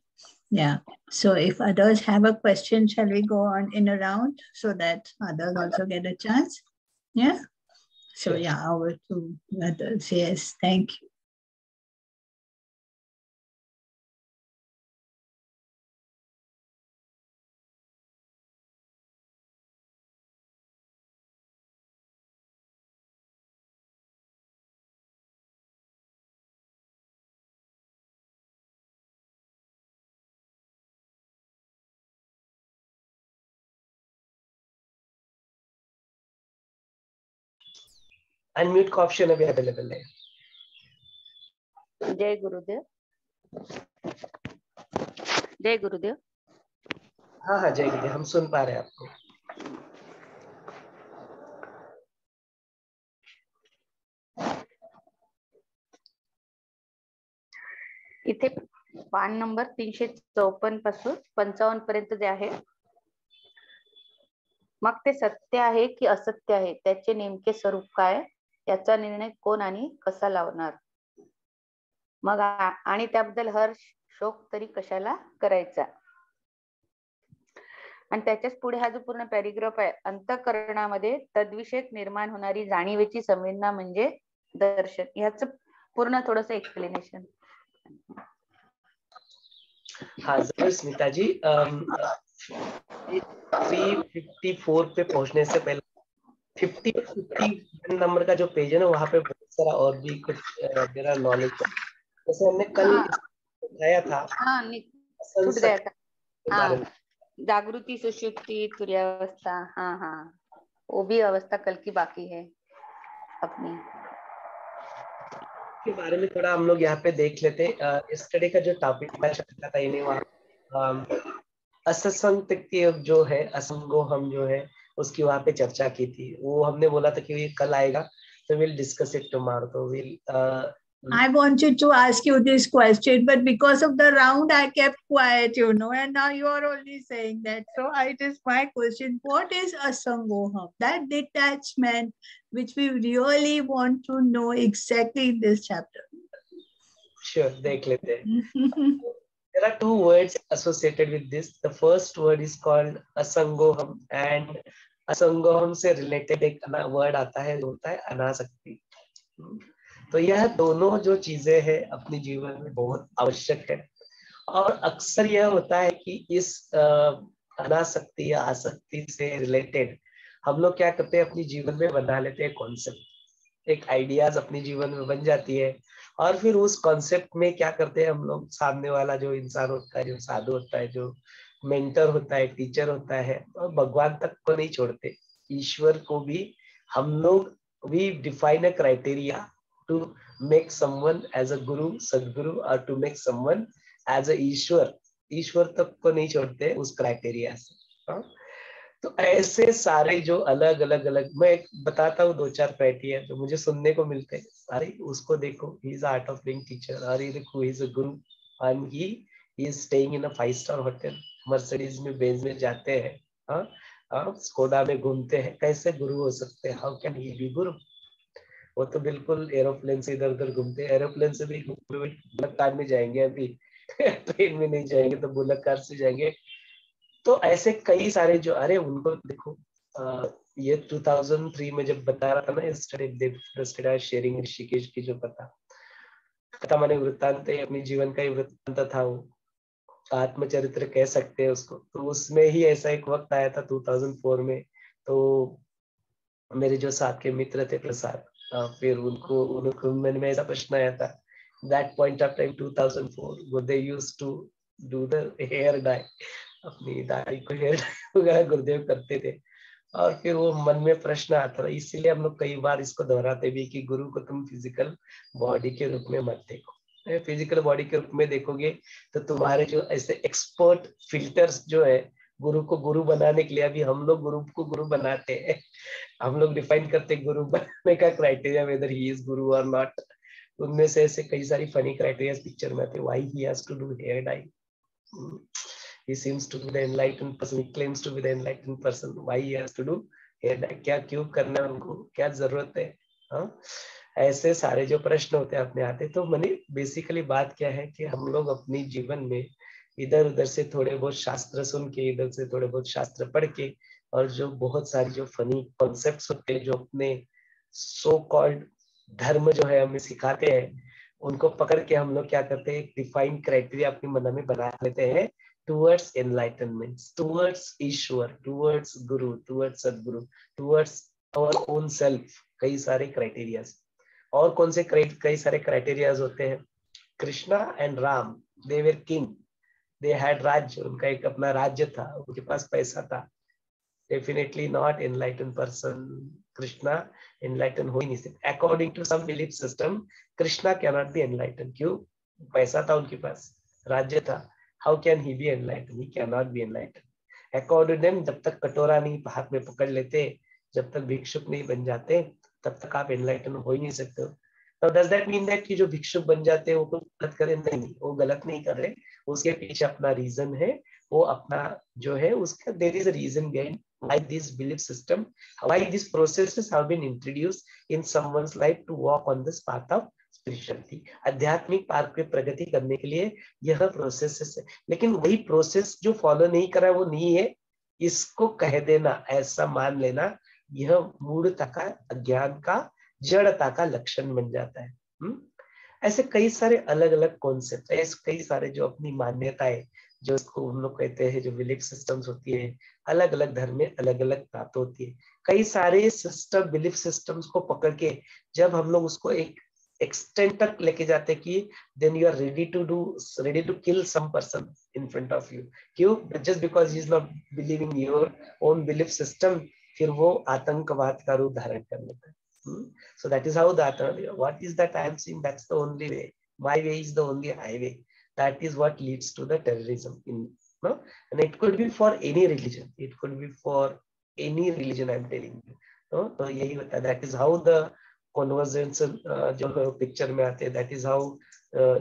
Yeah. So if others have a question, shall we go on in a round so that others also get a chance? Yeah. So Sure. yeah, over to others. Yes. Thank you. Unmute का option अभी available है। जय गुरुदेव। जय गुरुदेव। हाँ हाँ जय गुरुदेव, हम सुन पा रहे हैं आपको। इथे पान नंबर 354 पासून 55 पर्यंत जे आहे, मग ते सत्य आहे की असत्य आहे, त्याचे नेमके स्वरूप काय, याचा निर्णय कोण आणि कसा लावणार, मग आणि त्याबद्दल हर्ष शोक तरी कशाला करायचा. आणि त्याच्याच पुढे हा जो पूर्ण पॅरिग्राफ आहे, अंतःकरणामध्ये तद्विषयक निर्माण होणारी जाणीवेची संवेदना म्हणजे दर्शन, ह्याच पूर्ण थोडंसं एक्सप्लेनेशन. हाँ जरूर स्मिता जी, 354 पे पहुंचने से पहले 51 नंबर का जो पेज है ना, वहाँ पे बहुत सारा और भी कुछ मेरा नॉलेज है, जैसे हमने कल बताया था। हाँ, छूट गया था। हाँ, जागृति, सुषुप्ति, तुर्यावस्था, हाँ हाँ, वो भी अवस्था कल की बाकी है अपनी के बारे में थोड़ा हम लोग यहाँ पे देख लेते हैं। यस्टरडे का जो टॉपिक मैं चल रहा था इन्हें वहाँ असंग के जो है, असंगो हम जो है उसकी वहाँ पे चर्चा की थी। वो हमने बोला था कि ये कल आएगा, So we'll discuss it tomorrow. So we'll I wanted to ask you this question, but because of the round, I kept quiet, you know, and now you are only saying that. So it is my question. What is asangoham? That detachment which we really want to know exactly in this chapter. Sure, देख लेते हैं. There are two words associated with this. The first word is called asangoham, and asangoham से related एक word आता है, होता है अनासक्ति. तो यह दोनों जो चीजें हैं अपने जीवन में बहुत आवश्यक है, और अक्सर यह होता है कि इस अनासक्ति या आसक्ति से रिलेटेड हम लोग क्या करते हैं, अपनी जीवन में बना लेते हैं कॉन्सेप्ट, एक आइडियाज अपने जीवन में बन जाती है, और फिर उस कॉन्सेप्ट में क्या करते हैं हम लोग, सामने वाला जो इंसान होता है, जो साधु होता है, जो मेंटर होता है, टीचर होता है, और भगवान तक को नहीं छोड़ते, ईश्वर को भी हम लोग, we define a criteria to make someone as a guru, sadguru, or to make someone as a ईश्वर तक को नहीं छोड़ते उस क्राइटेरिया से. तो ऐसे सारे जो अलग अलग मैं बताता हूँ 2-4 क्राइटेरिया जो मुझे सुनने को मिलते हैं. अरे उसको देखो, he is art of being teacher, अरे देखो he is a Guru, and he is staying in a five-star hotel, Mercedes में, बेंज में जाते हैं, स्कोडा में घूमते हैं, कैसे गुरु हो सकते हैं? हाउ कैन ही बी गुरु? वो तो बिल्कुल एरोप्लेन से इधर उधर घूमते हैं, एरोप्लेन से भी बुलेट कार में जाएंगे, अभी ट्रेन में नहीं जाएंगे तो बुलेट कार से जाएंगे. तो ऐसे कई सारे जो, अरे उनको देखो, ये 2003 में जब बता रहा था ना, यस्टरडे शेयरिंग ऋषिकेश की जो कथा माने वृत्तांत, अपने जीवन का ही वृत्तांत था, वो आत्मचरित्र कह सकते हैं उसको. तो उसमें ही ऐसा एक वक्त आया था 2004 में, तो मेरे जो साथ के मित्र थे प्रसाद, फिर उनको मन में ऐसा प्रश्न आया था, that point of time 2004, वो they used to do the hair dye, अपनी दाढ़ी को हेयर डाई वगैरह गुरुदेव करते थे. और फिर वो मन में प्रश्न आता था, इसीलिए हम लोग कई बार इसको दोहराते भी कि गुरु को तुम फिजिकल बॉडी के रूप में मत देखो. फिजिकल बॉडी के रूप में देखोगे तो तुम्हारे जो ऐसे एक्सपर्ट फिल्टर्स जो है गुरु को गुरु बनाने के लिए, अभी हम लोग गुरु को गुरु बनाते हैं, हम लोग डिफाइन करते हैं गुरु बनने का क्राइटेरिया, वेदर ही इज गुरु और नॉट. उनमें से ऐसे कई सारी फनी क्राइटेरिया पिक्चर में आते. Why he has to do hair dye, he seems to be the enlightened person, he claims to be the enlightened person, why he has to do hair dye, क्या क्यों करना है उनको, क्या जरूरत है? ऐसे सारे जो प्रश्न होते हैं अपने आते. तो मैंने बेसिकली बात क्या है कि हम लोग अपनी जीवन में इधर उधर से थोड़े बहुत शास्त्र सुन के, इधर से थोड़े बहुत शास्त्र पढ़ के, और जो बहुत सारी जो फनी कॉन्सेप्ट्स होते हैं जो अपने सो कॉल्ड धर्म जो है हमें सिखाते हैं, उनको पकड़ के हम लोग क्या करते हैं, एक डिफाइंड क्राइटेरिया अपने मन में बना लेते हैं towards enlightenment, towards ईश्वर, towards गुरु, towards सदगुरु, towards our own self. कई सारे क्राइटेरियाज. और कौन से कई सारे क्राइटेरियाज होते हैं? Krishna and Ram, they were king, they had राज्य, उनका एक अपना राज्य था, उनके पास पैसा था. Definitely not enlightened person. Krishna enlightened हो ही नहीं सकते. According to some belief system, Krishna cannot be enlightened. क्यों? पैसा था उनके पास, राज्य था. How can he be enlightened? He cannot be enlightened. According to them, जब तक कटोरा नहीं हाथ में पकड़ लेते, जब तक भिक्षुक नहीं बन जाते, तब तक आप enlightened हो ही नहीं सकते. Now, does that mean that कि जो भिक्षुक बन जाते हैं वो गलत करें? नहीं, वो गलत नहीं कर रहे. उसके पीछे अपना रीजन है, वो अपना जो है उसका, there is a reason behind why this belief system, why these processes have been introduced in someone's life to walk on this path of spirituality. आध्यात्मिक मार्ग पे प्रगति करने के लिए यह प्रोसेस है. लेकिन वही प्रोसेस जो फॉलो नहीं कर रहा है वो नहीं है, इसको कह देना, ऐसा मान लेना, यह मूढ़ता का, अज्ञान का, जड़ता का लक्षण बन जाता है. ऐसे कई सारे अलग अलग कॉन्सेप्ट, ऐसे कई सारे जो अपनी मान्यताएं, जो इसको हम लोग कहते हैं जो बिलीफ सिस्टम्स होती है, अलग अलग धर्म में अलग अलग बात होती है. कई सारे सिस्टम, बिलीफ सिस्टम्स को पकड़ के जब हम लोग उसको एक एक्सटेंट तक लेके जाते कि then you are ready to kill some person in front of you. क्यों? just because he is not believing your own belief system, फिर वो आतंकवाद का रूप धारण कर लेता है. So that is how what is that I am saying, that's the only way, my way is the only highway. That is what leads to the terrorism and it could be for any religion, I am telling you. तो यही होता है. That is how the convergence जो picture में आते हैं, that is how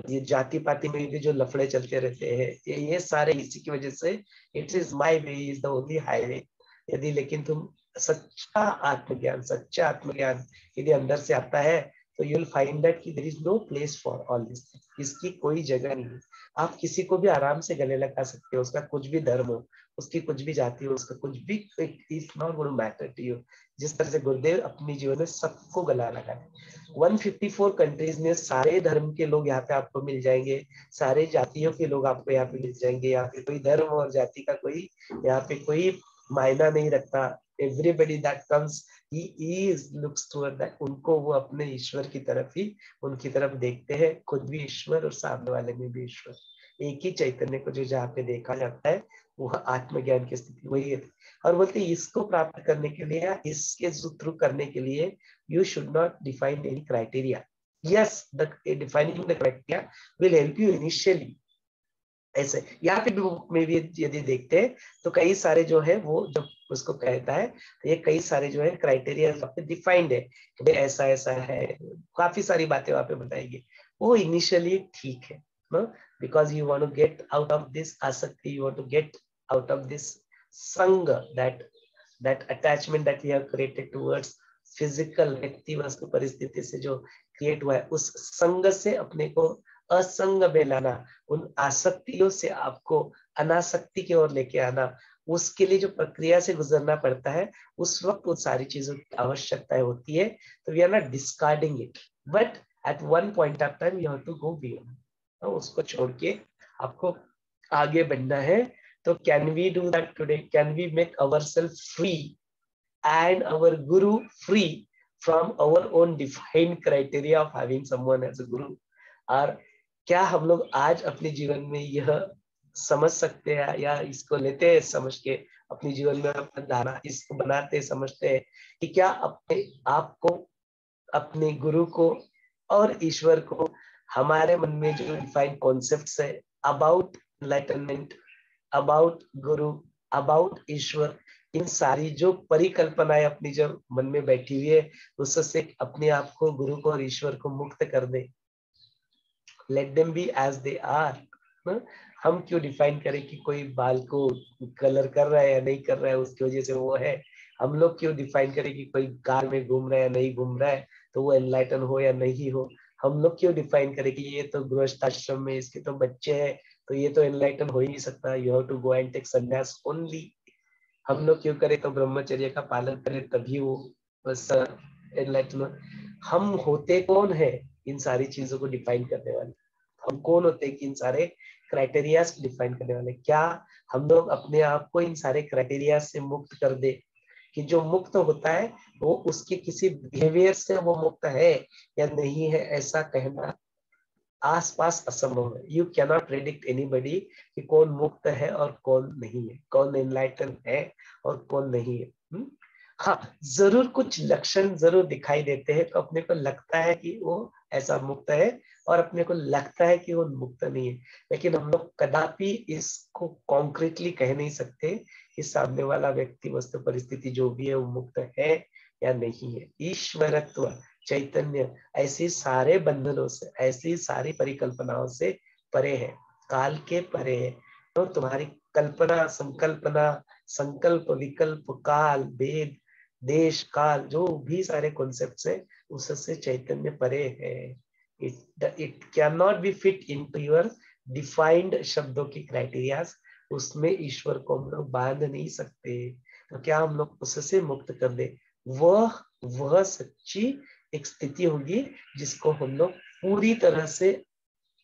ये जाति पाति में भी जो लफड़े चलते रहते हैं, ये सारे इसी की वजह से it is my way is the only highway. यदि लेकिन तुम सच्चा आत्मज्ञान यदि अंदर से आता है, तो यू विल फाइंड दैट कि there is no place for all this, इसकी कोई जगह नहीं है। आप किसी को भी आराम से गले लगा सकते हो, उसका कुछ भी धर्म हो, उसकी कुछ भी जाति हो, उसका कुछ भी, it's not going to matter to you. जिस तरह से गुरुदेव अपनी जीवन में सबको गला लगाए, 154 कंट्रीज में सारे धर्म के लोग यहाँ पे आपको मिल जाएंगे, सारे जातियों के लोग आपको यहाँ पे मिल जाएंगे। यहाँ पे कोई धर्म और जाति का कोई यहाँ पे कोई मायना नहीं रखता। Everybody that comes he is looks toward that, उनको वो अपने ईश्वर की तरफ ही, उनकी तरफ देखते हैं, खुद भी ईश्वर और सामने वाले में भी ईश्वर, एक ही चैतन्य को जो जहाँ पे देखा जाता है वो आत्मज्ञान की स्थिति वही है। और बोलते इसको प्राप्त करने के लिए, इसके थ्रू करने के लिए, you should not define any criteria. Yes, the defining the criteria will help you initially. ऐसे यहाँ पे बुक में भी यदि देखते हैं तो कई सारे जो है वो जब उसको कहता है तो ये कई सारे जो है क्राइटेरिया वहाँ पे डिफाइंड है कि ऐसा ऐसा है, काफी सारी बातें वहाँ पे बताएगी। वो इनिशियली ठीक है, because you want to get out of this आसक्ति, you want to get out of this संग, that attachment that we have created towards physical व्यक्ति वस्तु परिस्थिति से जो क्रिएट हुआ है, उस संग से अपने को असंग में लाना, उन आसक्तियों से आपको अनासक्ति की ओर लेके आना, उसके लिए जो प्रक्रिया से गुजरना पड़ता है, उस वक्त उन सारी चीजों की आवश्यकता होती है। तो we are not discarding it, but at one point of time you have to go beyond. उसको छोड़ के आपको आगे बढ़ना है। तो can we do that today? Can we make ourself free and our guru free from our own defined criteria of having someone as a guru? और क्या हम लोग आज अपने जीवन में यह समझ सकते हैं या इसको लेते हैं समझ के अपने जीवन में अपना धारा इसको बनाते समझते हैं कि क्या अपने आप को, अपने गुरु को और ईश्वर को हमारे मन में जो डिफाइंड कॉन्सेप्ट्स है about enlightenment, about Guru, about ईश्वर, इन सारी जो परिकल्पनाएं अपनी जो मन में बैठी हुई है, उससे अपने आप को, गुरु को और ईश्वर को मुक्त कर दे। Let them be as they are. हम क्यों डिफाइन करें कि कोई बाल को कलर कर रहा है या नहीं कर रहा है उसकी वजह से वो है? हम लोग क्यों डिफाइन करें कि कोई कार में घूम रहा है या नहीं घूम रहा है तो वो एनलाइटन हो या नहीं हो? हम लोग क्यों डिफाइन करें कि ये तो गृहस्थ आश्रम में इसके तो बच्चे हैं तो ये तो एनलाइटन हो ही नहीं सकता, you have to go and take sannyas only? हम लोग क्यों करें तो ब्रह्मचर्य का पालन करें तभी वो बस एनलाइटमेंट? हम होते कौन है इन सारी चीजों को डिफाइन करने वाले? हम कौन होते हैं कि इन सारे क्राइटेरिया डिफाइन करने वाले? क्या हम लोग अपने आप को इन सारे क्राइटेरिया से मुक्त कर दे कि जो मुक्त होता है वो उसके किसी बिहेवियर से वो मुक्त है या नहीं है, ऐसा कहना आसपास असंभव है। You can not predict anybody कि कौन मुक्त है और कौन नहीं है, कौन एनलाइटन है और कौन नहीं है। हाँ, जरूर कुछ लक्षण जरूर दिखाई देते हैं तो अपने को लगता है कि वो ऐसा मुक्त है और अपने को लगता है कि वो मुक्त नहीं है, लेकिन हम लोग कदापि इसको कॉन्क्रीटली कह नहीं सकते कि सामने वाला व्यक्ति वस्तु परिस्थिति जो भी है वो मुक्त है या नहीं है। ईश्वरत्व, चैतन्य ऐसे सारे बंधनों से, ऐसी सारी परिकल्पनाओं से परे है, काल के परे है। तो तुम्हारी कल्पना, संकल्पना, संकल्प, विकल्प, काल, भेद, देश, काल, जो भी सारे कॉन्सेप्ट्स है उससे चैतन्य परे है। It can not be fit into your defined शब्दों की क्राइटेरियाज। उसमें ईश्वर को हम लोग बांध नहीं सकते। तो क्या हम लोग उससे मुक्त कर दे? वह सच्ची एक स्थिति होगी जिसको हम लोग पूरी तरह से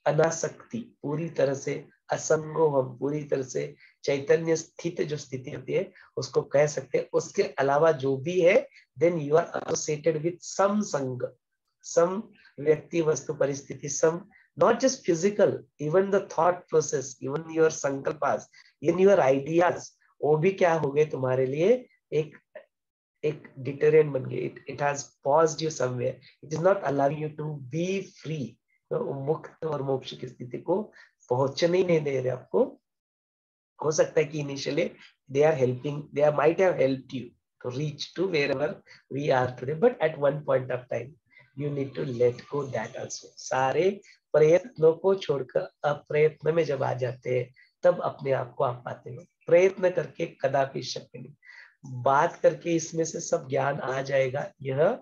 अनासक्ति, पूरी तरह से असंगो, हम पूरी तरह से चैतन्य स्थित जो स्थिति होती है उसको कह सकते हैं। उसके अलावा जो भी है, then you are associated with some sang, some व्यक्ति वस्तु परिस्थिति, सम not just physical, even the thought process, even your sankalpas, even your ideas, वो भी क्या हो गए तुम्हारे लिए एक डिटरेंट बन गए। It has paused you somewhere, it is not allowing you to be free. तो मुक्त और मोक्ष की स्थिति को पहुंचने नहीं दे रहे आपको। हो सकता है कि initially they are helping, they are might have helped you to reach to wherever we are today, but at one point of time you need to let go that also. सारे प्रयत्नों को छोड़कर अप्रयत्न में जब आ जाते हैं तब अपने आप को आप पाते हो। प्रयत्न करके कदापि शक्य नहीं। बात करके इसमें से सब ज्ञान आ जाएगा, यह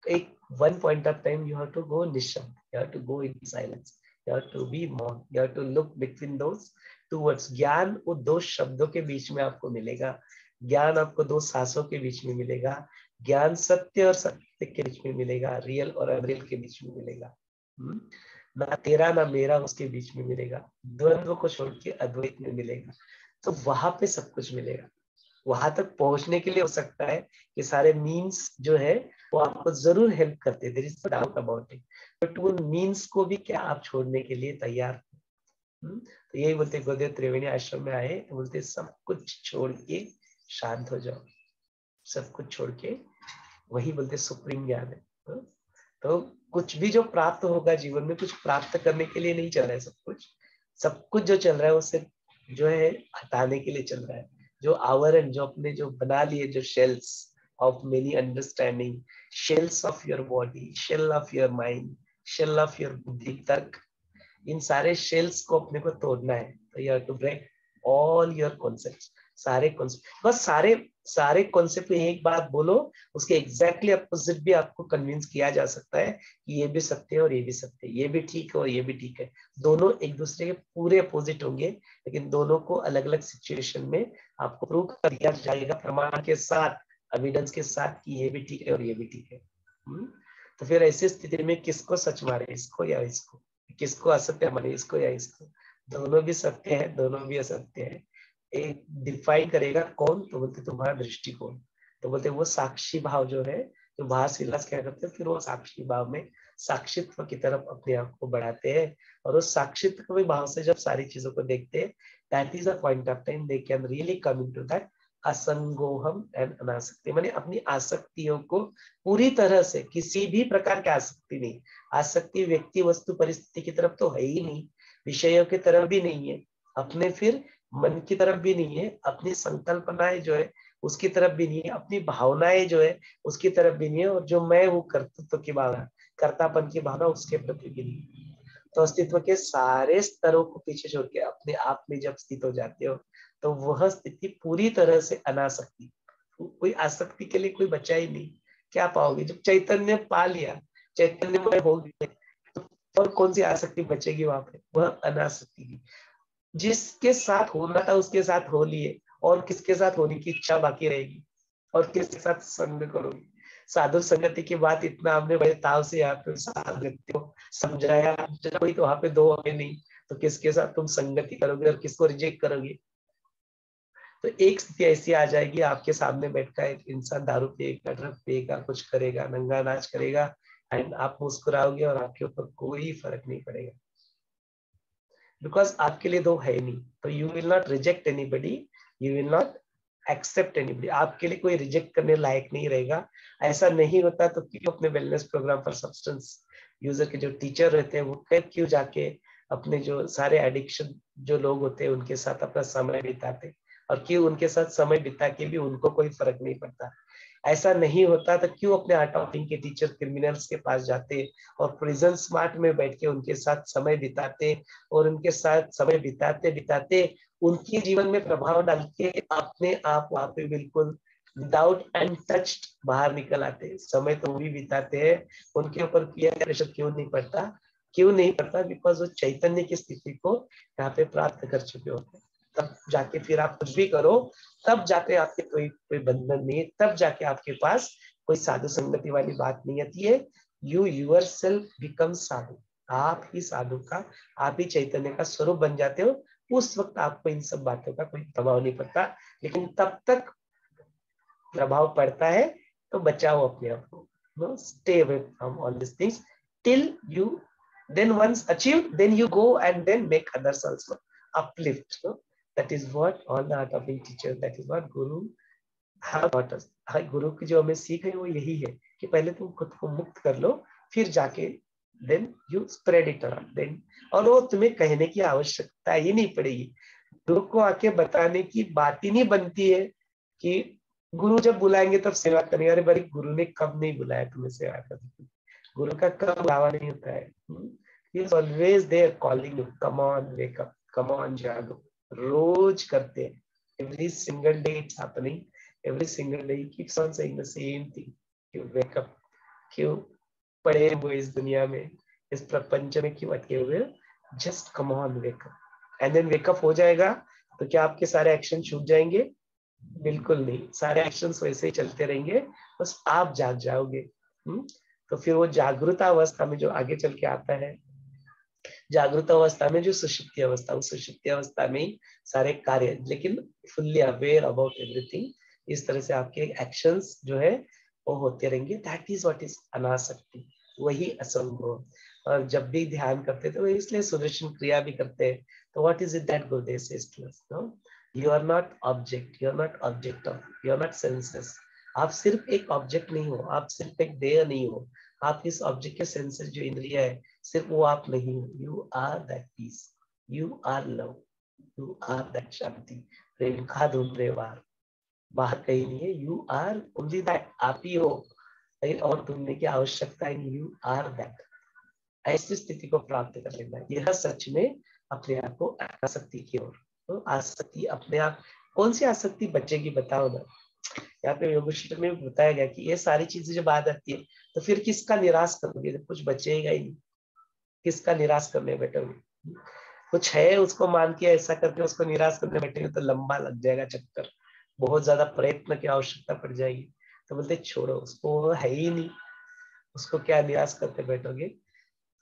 एक one point of time you have to go निशब्द, you have to go in silence, you have to be mount, you have to look between those two words. ज्ञान वो दो शब्दों के बीच में आपको मिलेगा, ज्ञान आपको दो सांसों के बीच में मिलेगा, ज्ञान सत्य और सत्य के बीच में मिलेगा, रियल और अनरियल के बीच में मिलेगा। ना तेरा ना मेरा उसके बीच में मिलेगा, द्वंद्व को छोड़ के अद्वैत में मिलेगा। तो वहां पे सब कुछ मिलेगा। वहां तक पहुंचने के लिए हो सकता है कि सारे मीन्स जो है वो आपको जरूर हेल्प करते, there is no doubt about it, but उन मीन्स को भी क्या आप छोड़ने के लिए तैयार? तो यही बोलते गुरुदेव त्रिवेणी आश्रम में आए तो बोलते सब कुछ छोड़ के शांत हो जाओ, सब कुछ छोड़ के, वही बोलते सुप्रीम ज्ञान है। तो कुछ भी जो प्राप्त होगा जीवन में, कुछ प्राप्त करने के लिए नहीं चल रहा है सब कुछ जो चल रहा है वो सिर्फ जो है हटाने के लिए चल रहा है। जो आवरण जो अपने जो बना लिए, जो shells of many understanding, shells of your body, shell of your mind, shell of your buddhi तक, इन सारे शेल्स को अपने को तोड़ना है। तो you have to break all your concepts, सारे कॉन्सेप्ट, बस सारे कॉन्सेप्ट में एक बात बोलो, उसके एग्जैक्टली अपोजिट भी आपको कन्विंस किया जा सकता है कि ये भी सत्य है और ये भी सत्य है, ये भी ठीक है और ये भी ठीक है। दोनों एक दूसरे के पूरे अपोजिट होंगे, लेकिन दोनों को अलग अलग सिचुएशन में आपको प्रूव कर दिया जाएगा प्रमाण के साथ, एविडेंस के साथ कि ये भी ठीक है और ये भी ठीक है। तो फिर ऐसी स्थिति में किसको सच मारे, इसको या इसको? किसको असत्य माने, इसको या इसको? दोनों भी सत्य है, दोनों भी असत्य है। एक डिफाइन करेगा कौन? तो बोलते तुम्हारा दृष्टिकोण। तो बोलते वो साक्षी भाव जो है, जो भास विलास क्या करते हैं, फिर वो साक्षी भाव में साक्षित्व की तरफ अपने आप को बढ़ाते हैं। और उस साक्षित्व भाव से जब सारी चीजों को देखते हैं, that is a point of time they can really come into that असंगोहम एंड अनासक्ति। माने अपनी आसक्तियों को पूरी तरह से, किसी भी प्रकार की आसक्ति नहीं, आसक्ति व्यक्ति वस्तु परिस्थिति की तरफ तो है ही नहीं, विषयों की तरफ भी नहीं है, अपने फिर मन की तरफ भी नहीं है, अपनी संकल्पनाएं जो है उसकी तरफ भी नहीं है, अपनी भावनाएं जो है उसकी तरफ भी नहीं है, और जो मैं वो कर्तृत्व की भावना, कर्तापन की भावना उसके प्रति भी नहीं। तो अस्तित्व के सारे स्तरों को पीछे छोड़ के अपने आप में जब स्थित हो जाते हो, तो वह स्थिति पूरी तरह से अनासक्ति, कोई आसक्ति के लिए कोई बचा ही नहीं। क्या पाओगे जब चैतन्य पा लिया, चैतन्यमय हो गए, तो और कौन सी आसक्ति बचेगी वहां पे? वह अनासक्ति की। जिसके साथ होना था उसके साथ हो लिए, और किसके साथ होने की इच्छा बाकी रहेगी, और किसके साथ संग करोगे? साधु संगति की बात इतना हमने बड़े ताव से यहाँ पे संगति को समझाया, कोई तो वहां पे दो है नहीं, तो किसके साथ तुम संगति करोगे और किसको रिजेक्ट करोगे? तो एक स्थिति ऐसी आ जाएगी, आपके सामने बैठा एक इंसान दारू पिएगा, ड्रग पिएगा, कुछ करेगा, नंगा नाच करेगा, एंड आप मुस्कुराओगे और आपके ऊपर कोई फर्क नहीं पड़ेगा, बिकॉज आपके लिए दो है नहीं। तो you will not reject anybody, you will not accept anybody, आपके लिए कोई रिजेक्ट करने लायक नहीं रहेगा। ऐसा नहीं होता तो क्यों अपने वेलनेस प्रोग्राम पर सब्सटेंस यूजर के जो टीचर रहते हैं वो क्यों जाके अपने जो सारे एडिक्शन जो लोग होते हैं उनके साथ अपना समय बिताते, और क्यों उनके साथ समय बिता के भी उनको कोई फर्क नहीं पड़ता? ऐसा नहीं होता तो क्यों अपने आर्ट ऑफ लिविंग के टीचर क्रिमिनल्स के पास जाते और प्रिजन स्मार्ट में बैठ के उनके साथ समय बिताते, और उनके साथ समय बिताते बिताते उनके जीवन में प्रभाव डाल के अपने आप वहां पे बिल्कुल विदाउट अनटच्ड बाहर निकल आते? समय तो भी बिताते हैं, उनके ऊपर पीयर प्रेशर क्यों नहीं पड़ता? क्यों नहीं पड़ता? बिकॉज वो चैतन्य की स्थिति को यहाँ पे प्राप्त कर चुके होते हैं। तब जाके फिर आप कुछ भी करो, तब जाके आपके कोई बंधन नहीं है, तब जाके आपके पास कोई साधु संगति वाली बात नहीं आती है। यू योरसेल्फ बिकम साधु, आप ही साधु का, आप ही चैतन्य का स्वरूप बन जाते हो। उस वक्त आपको इन सब बातों का कोई प्रभाव नहीं पड़ता, लेकिन तब तक प्रभाव पड़ता है तो बचाओ अपने आप को, no stay away from all this things till you then once achieved, then you go and then make others also uplift, no? That is what all the art of being teachers, that is what guru have taught us. गुरु की जो हमें सीख है वो यही है कि पहले तुम खुद को मुक्त कर लो, फिर जाके then you spread it around, then और वो तुम्हें कहने की आवश्यकता ही नहीं पड़ेगी। गुरु को आके बताने की बात ही नहीं बनती है कि गुरु जब बुलाएंगे तब सेवा करेंगे। अरे भाई गुरु ने कब नहीं बुलाया तुम्हें सेवा करने? गुरु का कब बुलावा नहीं होता है. He is always there calling you. Come on, wake up. Come on, जागो. रोज करते हैं. Every single day it's happening. Every single day he keeps on saying the same thing. You wake up. क्यों पड़े हुए इस दुनिया में, इस प्रपंच में क्यों अटके हुए? Just come on, wake up. And then wake up हो जाएगा तो क्या आपके सारे एक्शन छूट जाएंगे? बिल्कुल नहीं. सारे एक्शंस वैसे ही चलते रहेंगे, बस आप जाग जाओगे. तो फिर वो जागृत अवस्था में जो आगे चल के आता है, जागृत अवस्था में जो सुषुप्ति अवस्था, उस सुषुप्ति अवस्था में ही सारे कार्य, लेकिन फुल्ली अवेयर अबाउट एवरीथिंग. इस तरह से आपके एक्शंस जो है वो होते रहेंगे. दैट इज व्हाट इज अनासक्ति, वही असंग. और जब भी ध्यान करते तो इसलिए सुदर्शन क्रिया भी करते हैं. तो what is it that Gurudev says to us? No, you are not object, you are not object of, you are not senses. आप सिर्फ एक ऑब्जेक्ट नहीं हो, आप सिर्फ एक देह नहीं हो. आप इस ऑब्जेक्ट के सेंसेस जो इंद्रिया है, सिर्फ वो आप नहीं हो. You are that peace, you are love, you are that शांति. प्रेम का ढूंढने बाहर कहीं नहीं है. यू आर ओनली दैट, आप ही हो, और ढूंढने की आवश्यकता है. You are that. ऐसी स्थिति को प्राप्त कर लेना, यह सच में अपने आप को आसक्ति की ओर. तो आसक्ति अपने आप, कौन सी आसक्ति बचेगी बताओ ना. यहाँ पे योग सूत्र में बताया गया कि ये सारी चीजें जब आ जाती है तो फिर किसका निराश करोगे? कुछ बचेगा ही नहीं. किसका निराश करने बैठोगे? कुछ है उसको मान के ऐसा करके उसको निराश करने बैठेंगे तो लंबा लग जाएगा चक्कर, बहुत ज्यादा प्रयत्न की आवश्यकता पड़ जाएगी. तो बोलते छोड़ो, उसको वो है ही नहीं, उसको क्या निराश करते बैठोगे?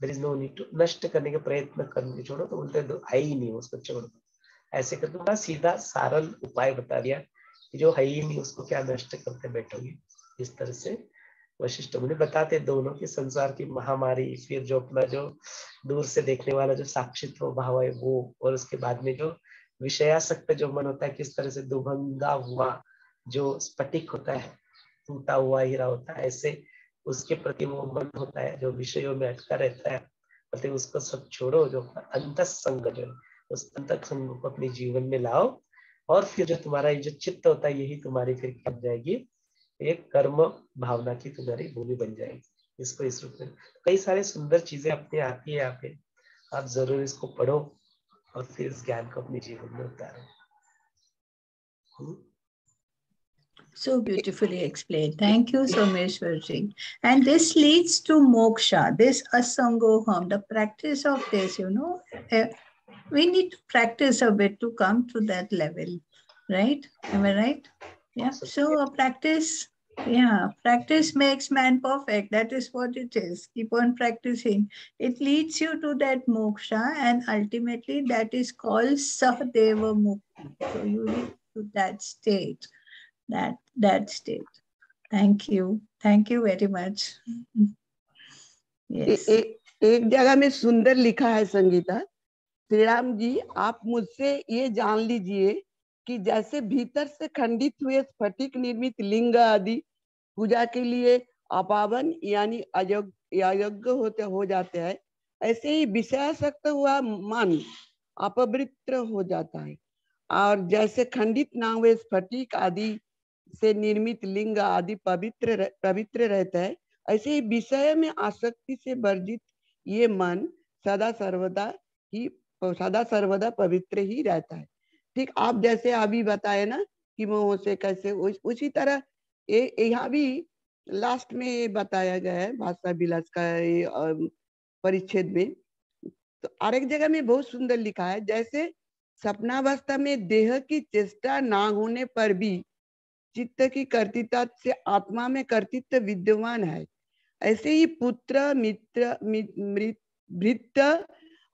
There is no need to. नष्ट करने के प्रयत्न करने छोड़ो. तो बोलते है ही नहीं, उसको छोड़ दो. ऐसे करके बड़ा सीधा सरल उपाय बता दिया कि जो है ही नहीं उसको क्या नष्ट करते बैठोगे. इस तरह से वशिष्ठ मुनि बताते दोनों के संसार की महामारी, फिर जो अपना जो दूर से देखने वाला जो साक्षित्व भाव है वो, और उसके बाद में जो विषयासक्त जो मन होता है, किस तरह से दुभंगा हुआ जो स्फटिक होता है, टूटा हुआ हीरा होता है, ऐसे उसके प्रति वो मन होता है जो विषयों में अटका रहता है. बोलते उसको सब छोड़ो, जो अंतःसंग जो है उस अंतःसंग को अपने जीवन में लाओ, और फिर जो तुम्हारा ये जो चित्त होता है यही तुम्हारी फिर क्या जाएगी? एक कर्म भावना की तुम्हारी भूमि बन जाएगी. इसको इस रूप में कई सारे सुंदर चीजें अपने आती है यहाँ पे. आप जरूर इसको पढ़ो और फिर इस ज्ञान को अपने जीवन में उतारो. So beautifully explained. Thank you, Someshwarji. And this leads to moksha, this asangoham, the practice of this, we need to practice a bit to come to that level, right? Am I right? Yeah. So a practice makes man perfect. That is what it is. Keep on practicing. It leads you to that moksha, and ultimately that is called Sahadeva Mukti. So you reach to that state. That state. Thank you very much. Yes. एक जगह में सुंदर लिखा है संगीता, श्री राम जी आप मुझसे ये जान लीजिए कि जैसे भीतर से खंडित हुए स्फटिक निर्मित लिंग आदि पूजा के लिए अपावन यानी अयोग्य होते हो जाते हैं, ऐसे ही विषयासक्त हुआ मन अपवित्र हो जाता है. और जैसे खंडित ना हुए स्फटिक आदि से निर्मित लिंग आदि पवित्र रहता है, ऐसे ही विषय में आसक्ति से वर्जित ये मन सदा सर्वदा पवित्र ही रहता है. ठीक आप जैसे अभी बताए ना कि मोह से कैसे, उसी तरह यहाँ भी लास्ट में बताया गया है भाषा विलास का परिच्छेद में. तो आरेक जगह में बहुत सुंदर लिखा है, जैसे सपनावस्था में देह की चेष्टा ना होने पर भी चित्त की कर्तृत्व से आत्मा में कर्तृत्व विद्यमान है, ऐसे ही पुत्र मित्र भृत्य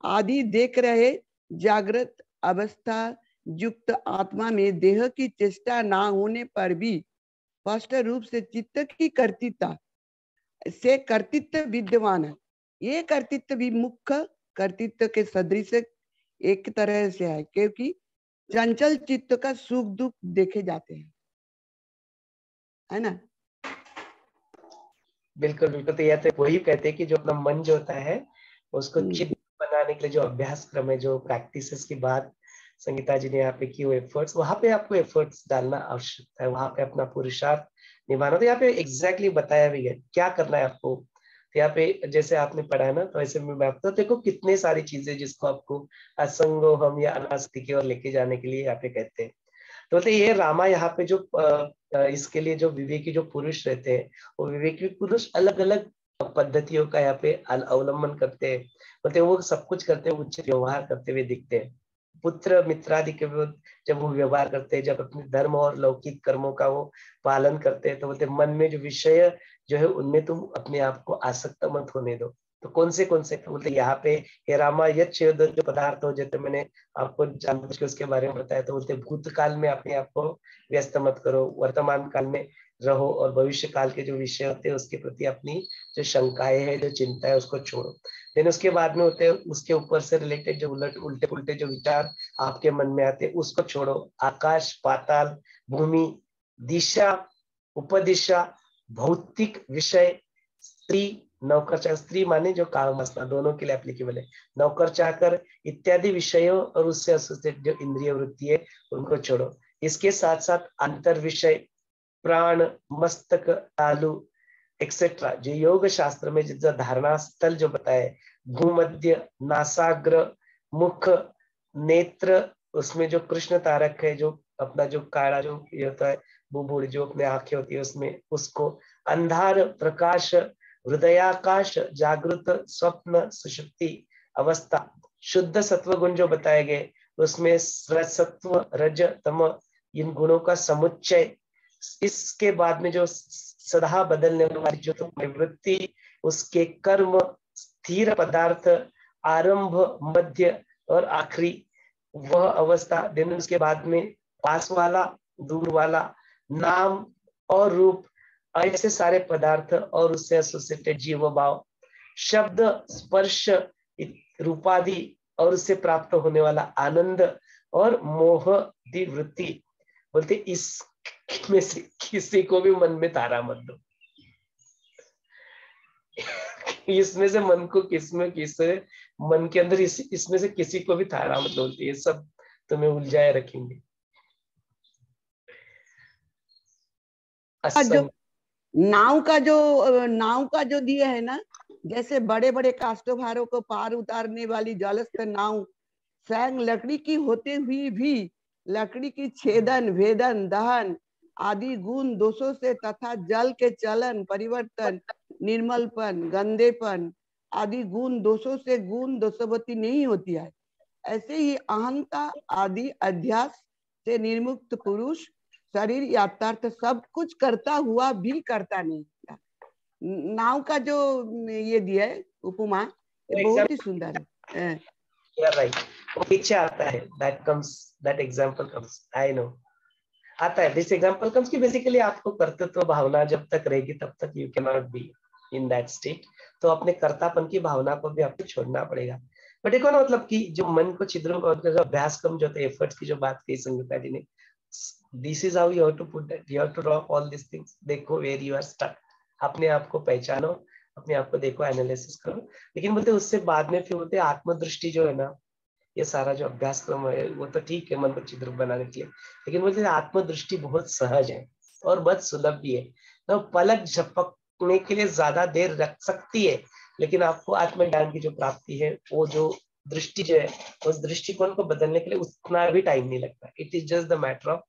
आदि देख रहे जागृत अवस्था युक्त आत्मा में देह की चेष्टा ना होने पर भी स्पष्ट रूप से चित्त की कर्तृत्व से कर्तृत्व विद्यमान है. ये कर्तृत्व भी मुख्य कर्तृत्व के सदृश एक तरह से है, क्योंकि चंचल चित्त का सुख दुख देखे जाते हैं, है ना. बिल्कुल बिल्कुल. तो यह तो वही कहते हैं कि जो अपना मन जो होता है उसको चित्त बनाने के लिए जो अभ्यास क्रम है, जो प्रैक्टिसेस की बात संगीता जी ने यहाँ पे की, वो एफर्ट्स, वहां पे आपको एफर्ट्स डालना आवश्यकता है, वहां पे अपना पुरुषार्थ निभाना. तो यहाँ पे एग्जैक्टली बताया भी है क्या करना है आपको. तो यहाँ पे जैसे आपने पढ़ा है ना, तो ऐसे में मैं तो देखो कितने सारी चीजें जिसको आपको असंगो हम या अनासक्ति की ओर लेके जाने के लिए यहाँ पे कहते हैं। तो बोलते ये रामा यहाँ पे जो इसके लिए जो विवेकी जो पुरुष रहते हैं, वो विवेकी पुरुष अलग अलग पद्धतियों का यहाँ पे अवलंबन करते हैं। बोलते वो सब कुछ करते हैं, उचित व्यवहार करते हुए दिखते हैं। पुत्र मित्रादि के विरुद्ध जब वो व्यवहार करते हैं, जब अपने धर्म और लौकिक कर्मों का वो पालन करते हैं, तो बोलते मन में जो विषय जो है उनमें तुम अपने आप को आसक्त मत होने दो। तो कौन से तो बोलते यहाँ पे हे रामा यच्च जो पदार्थ हो, जैसे मैंने आपको जानबूझ के उसके बारे में बताया, तो बोलते भूतकाल में अपने आप को व्यस्त मत करो, वर्तमान काल में रहो, और भविष्य काल के जो विषय होते हैं उसके प्रति अपनी जो शंकाएं है, जो चिंता है, उसको छोड़ो। देन उसके बाद में होते हैं उसके ऊपर से रिलेटेड जो उल्टे पुल्टे जो विचार आपके मन में आते हैं उसको छोड़ो। आकाश पाताल भूमि दिशा उपदिशा भौतिक विषय स्त्री नौकर चाकर, स्त्री माने जो काम वासना दोनों के लिए एप्लीकेबल है, नौकर चाकर इत्यादि विषयों और उससे एसोसिएटेड जो इंद्रिय वृत्ति है उनको छोड़ो। इसके साथ साथ अंतर विषय प्राण मस्तक तालु एक्सेट्रा जो योग शास्त्र में जो धारणा स्थल जो बताए, भूमध्य नासाग्र मुख नेत्र, उसमें जो कृष्ण तारक है, जो अपना जो काला जो ये होता है बुबुड़ जो अपने आंखें होती है उसमें, उसको अंधार प्रकाश हृदयाकाश जागृत स्वप्न सुषुप्ति अवस्था, शुद्ध सत्व गुण जो बताए गए उसमें सत्व रज तम इन गुणों का समुच्चय। इसके बाद में जो सदा बदलने वाली जो प्रवृत्ति, उसके कर्म स्थिर पदार्थ आरंभ मध्य और आखिरी वह अवस्था। दिन उसके बाद में पास वाला दूर वाला नाम और रूप, ऐसे सारे पदार्थ और उससे एसोसिएटेड जीव भाव शब्द स्पर्श रूपादि और उससे प्राप्त होने वाला आनंद और मोह दी वृत्ति। बोलते इसमें से किसी को भी मन में तारा मत दो। इसमें से मन को किसमें किसे मन के अंदर इसमें से किसी को भी तारा मत बोलते, ये सब तुम्हें उलझाए रखेंगे। जो नाव का जो दिया है ना, जैसे बड़े बड़े काष्ठभारों को पार उतारने वाली जलस्थ नाव स्वयं लकड़ी की होते हुई भी लकड़ी की छेदन भेदन दहन आदि गुण दोषों से तथा जल के चलन परिवर्तन निर्मलपन गंदेपन आदि गुण दोषों से गुण दोषवती नहीं होती है। ऐसे ही अहंता आदि अध्यास से निर्मुक्त पुरुष शरीर यात्रार्थ सब कुछ करता हुआ भी करता नहीं। नाव का जो ये दिया है उपमा बहुत ही सुंदर है। राइट, पीछे आता है that example comes, I know आता है this example comes कि बेसिकली आपको कर्तृत्व भावना जब तक रहेगी तब तक you cannot be in that state। तो अपने कर्तापन की भावना को भी आपको छोड़ना पड़ेगा। बट देखो ना, मतलब कि जो मन को छिद्रों का अभ्यास कम जो होता है, एफर्ट्स की जो बात की संगीता जी ने, this is how you have to put that, you have to drop all these things। देखो where you are stuck, अपने आप को पहचानो, अपने आप को देखो, एनालिसिस करो। लेकिन बोलते उससे बाद में फिर बोलते आत्मदृष्टि जो है ना, ये सारा जो अभ्यास क्रम है वो तो ठीक है मन को चिद्र बनाने के लिए, लेकिन बोलते आत्मदृष्टि बहुत सहज है और बहुत सुलभ भी है। तो पलक झपकने के लिए ज्यादा देर रख सकती है, लेकिन आपको आत्मज्ञान की जो प्राप्ति है, वो जो दृष्टि जो है, उस दृष्टिकोण को बदलने के लिए उतना भी टाइम नहीं लगता। It is just the matter of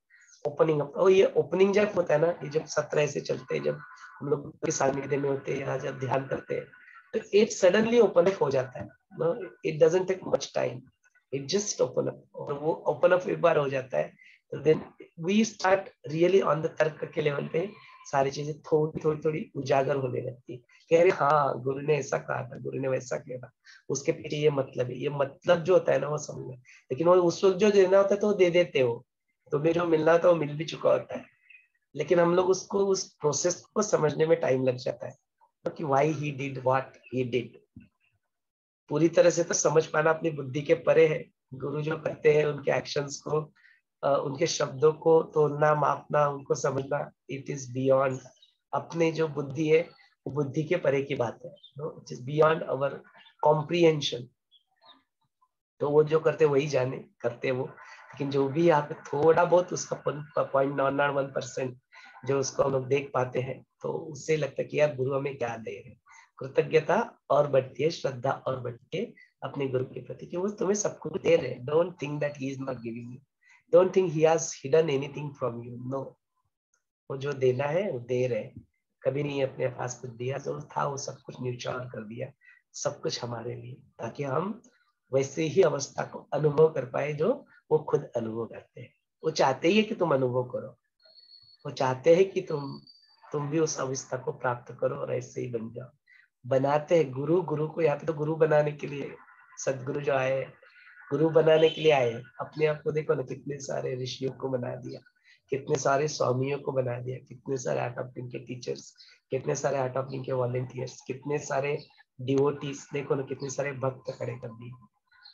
opening up. और ये ओपनिंग जब होता है ना, ये जब सत्र ऐसे चलते हैं, जब हम लोग के सानिध्य में होते हैं या जब ध्यान करते हैं, तो इट सडनली ओपन अप हो जाता है। No, it doesn't take much time, it just open up. और वो ओपन अप एक बार हो जाता है तो then we start really on the तर्क के लेवल पे सारी चीजें थोड़ी उजागर होने लगती है कि अरे हाँ, गुरु ने ऐसा कहा था, गुरु ने वैसा किया था, उसके पीछे ये मतलब है। ये मतलब जो होता है ना वो समझ, लेकिन वो उस वक्त जो देना होता है तो वो दे देते हो, तुम्हें जो मिलना था वो मिल भी चुका होता है, लेकिन हम लोग उसको उस प्रोसेस को समझने में टाइम लग जाता है। तो कि why he did what he did, पूरी तरह से तो समझ पाना अपनी बुद्धि के परे है। गुरु जो करते हैं उनके एक्शंस को, उनके शब्दों को तोड़ना मापना, उनको समझना, इट इज बियॉन्ड अपने जो बुद्धि है, वो बुद्धि के परे की बात है। It is beyond our comprehension. तो वो जो करते वही जाने करते वो, लेकिन जो भी यहाँ पे थोड़ा बहुत उसका 0.991% जो उसको हम लोग देख पाते हैं, तो उससे लगता है कि यार गुरु हमें क्या दे रहे हैं, कृतज्ञता और बढ़ती है, श्रद्धा और बढ़ती है अपने गुरु के प्रति कि वो तुम्हें सब कुछ दे रहे हैं. Don't think that he is not giving you, don't think he has hidden anything from you. No, वो जो देना है वो दे रहे हैं. कभी नहीं अपने पास कुछ दिया, जो था वो सब कुछ न्यूट्रल कर दिया, सब कुछ हमारे लिए, ताकि हम वैसे ही अवस्था को अनुभव कर पाए जो वो खुद अनुभव करते हैं. वो चाहते ही है कि तुम अनुभव करो, वो चाहते हैं कि तुम भी उस अवस्था को प्राप्त करो और ऐसे ही बन जाओ. बनाते हैं गुरु, गुरु को यहाँ पे तो गुरु बनाने के लिए सदगुरु जो आए, गुरु बनाने के लिए आए. अपने आप को देखो ना, कितने सारे ऋषियों को बना दिया, कितने सारे स्वामियों को बना दिया, कितने सारे आर्ट ऑफ लिविंग के टीचर्स, कितने सारे आर्ट ऑफ लिविंग के वॉलंटियर्स, कितने सारे डिवोटीज, देखो ना कितने सारे भक्त खड़े कर दिए.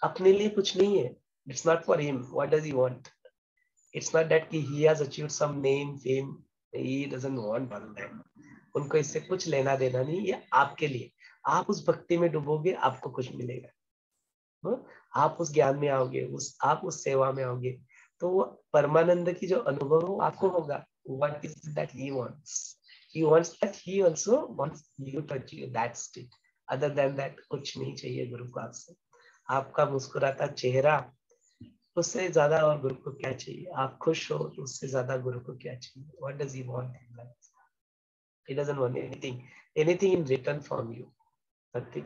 अपने लिए कुछ नहीं है. It's not for him. What does he want? It's not that कि he has achieved some name, fame. He doesn't want all that. उनको इससे कुछ लेना देना नहीं. ये आपके लिए, आप उस भक्ति में डूबोगे, आपको कुछ मिलेगा. आप उस ज्ञान में आओगे, आप उस सेवा में आओगे, तो वो परमानंद की जो अनुभव हो आपको होगा. What is it that he wants? He wants that he also wants you to achieve that state. Other than that कुछ नहीं चाहिए गुरु को आपसे. आपका मुस्कुराता चेहरा, उससे ज्यादा और गुरु को क्या चाहिए? आप खुश हो तो उससे ज्यादा गुरु को क्या चाहिए? What does he want in life? He doesn't want anything in return from you. Nothing.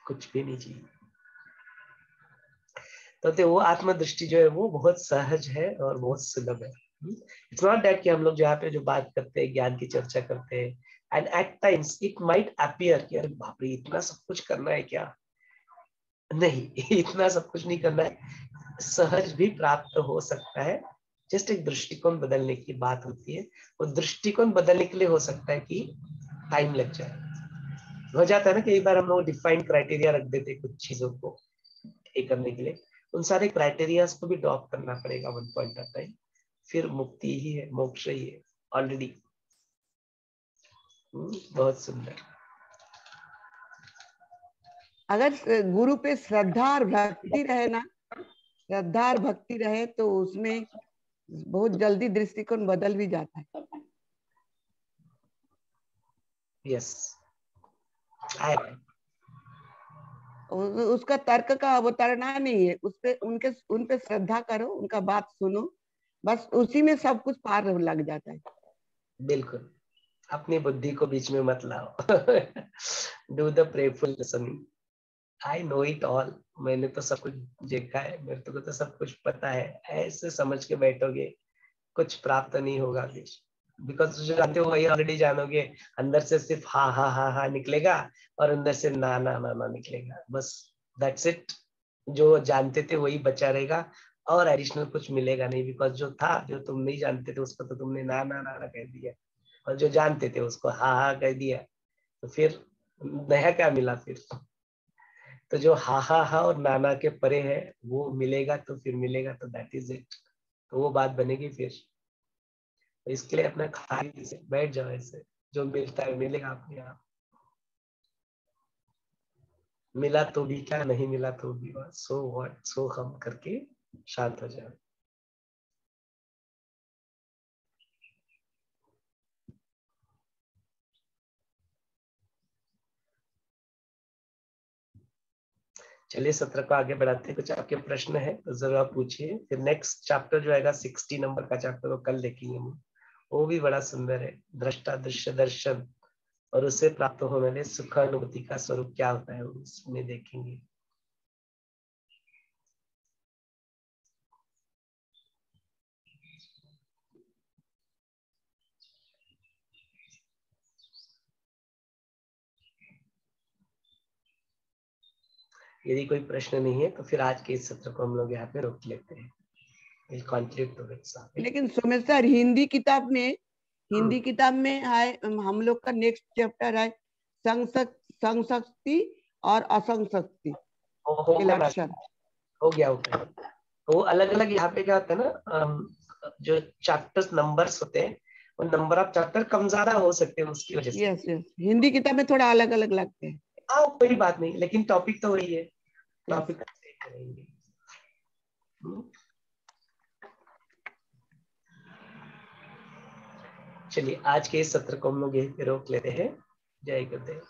कुछ भी नहीं चाहिए. तो वो आत्मदृष्टि जो है वो बहुत सहज है और बहुत सुलभ है. इट्स नॉट दैट कि हम लोग जहाँ पे जो बात करते हैं, ज्ञान की चर्चा करते हैं, and at times it might appear कि अरे बाप रे इतना सब कुछ करना है क्या? नहीं, इतना सब कुछ नहीं करना है. सहज भी प्राप्त हो सकता है. जस्ट एक दृष्टिकोण बदलने की बात होती है. वो दृष्टिकोण बदलने के लिए हो सकता है कि टाइम लग जाए. हो जाता है ना, कई बार हम लोग डिफाइंड क्राइटेरिया रख देते हैं कुछ चीजों को करने के लिए. उन सारे क्राइटेरियाज को भी ड्रॉप करना पड़ेगा वन पॉइंट ऑफ टाइम. फिर मुक्ति ही है, मोक्ष ही है ऑलरेडी. बहुत सुंदर. अगर गुरु पे श्रद्धा और भक्ति रहे ना, श्रद्धा और भक्ति रहे तो उसमें बहुत जल्दी दृष्टिकोण बदल भी जाता है. यस. उसका तर्क का अवतरणा नहीं है. उन पे श्रद्धा करो, उनका बात सुनो, बस उसी में सब कुछ पार लग जाता है. बिल्कुल. अपनी बुद्धि को बीच में मत लाओ. Do the prayerful listening. I know it all. मैंने तो सब कुछ देखा है, मेरे को तो सब कुछ पता है. ऐसे समझ के बैठोगे कुछ प्राप्त नहीं होगा. बिकॉज जो जानते हो वही ऑलरेडी जानोगे. अंदर से सिर्फ हा हा हा हा निकलेगा और अंदर से ना ना ना ना निकलेगा. बस दैट्स इट. जो जानते थे वही बचा रहेगा और एडिशनल कुछ मिलेगा नहीं. बिकॉज जो था, जो तुम नहीं जानते थे उसको तो तुमने ना ना ना ना कह दिया, और जो जानते थे उसको हा हा कह दिया. तो फिर नया क्या मिला फिर? तो जो हा हा हा और नाना के परे है वो मिलेगा, तो फिर मिलेगा, तो दैट इज इट. तो वो बात बनेगी फिर. तो इसके लिए अपना खाली से बैठ जाओ. ऐसे जो मिलता है मिलेगा अपने आप. मिला तो भी क्या, नहीं मिला तो भी सो व्हाट, सो हम करके शांत हो जाओ. चलिए सत्र को आगे बढ़ाते हैं. कुछ आपके प्रश्न है तो जरूर आप पूछिए. फिर नेक्स्ट चैप्टर जो आएगा 60 नंबर का चैप्टर, वो कल देखेंगे हम. वो भी बड़ा सुंदर है. दृष्टा दृश्य दर्शन और उससे प्राप्त होने वाले सुख अनुभूति का स्वरूप क्या होता है, उसमें देखेंगे. यदि कोई प्रश्न नहीं है तो फिर आज के इस सत्र को हम लोग यहाँ पे रोक लेते हैं. लेकिन सुमेश सर, हिंदी किताब में है, हम लोग का नेक्स्ट चैप्टर है संशक्ति और असंशक्ति के लक्षण. हो गया. वो अलग अलग यहाँ पे क्या होता है ना, जो चैप्टर्स नंबर्स होते हैं वो नंबर ऑफ चैप्टर कम ज्यादा हो सकते हैं उसकी वजह से. यस, हिंदी किताब में थोड़ा अलग अलग लगते हैं. हाँ कोई बात नहीं, लेकिन टॉपिक तो वही है. टॉपिक करेंगे. चलिए आज के इस सत्र को हम लोग यहीं पे रोक लेते हैं. जय गुरुदेव.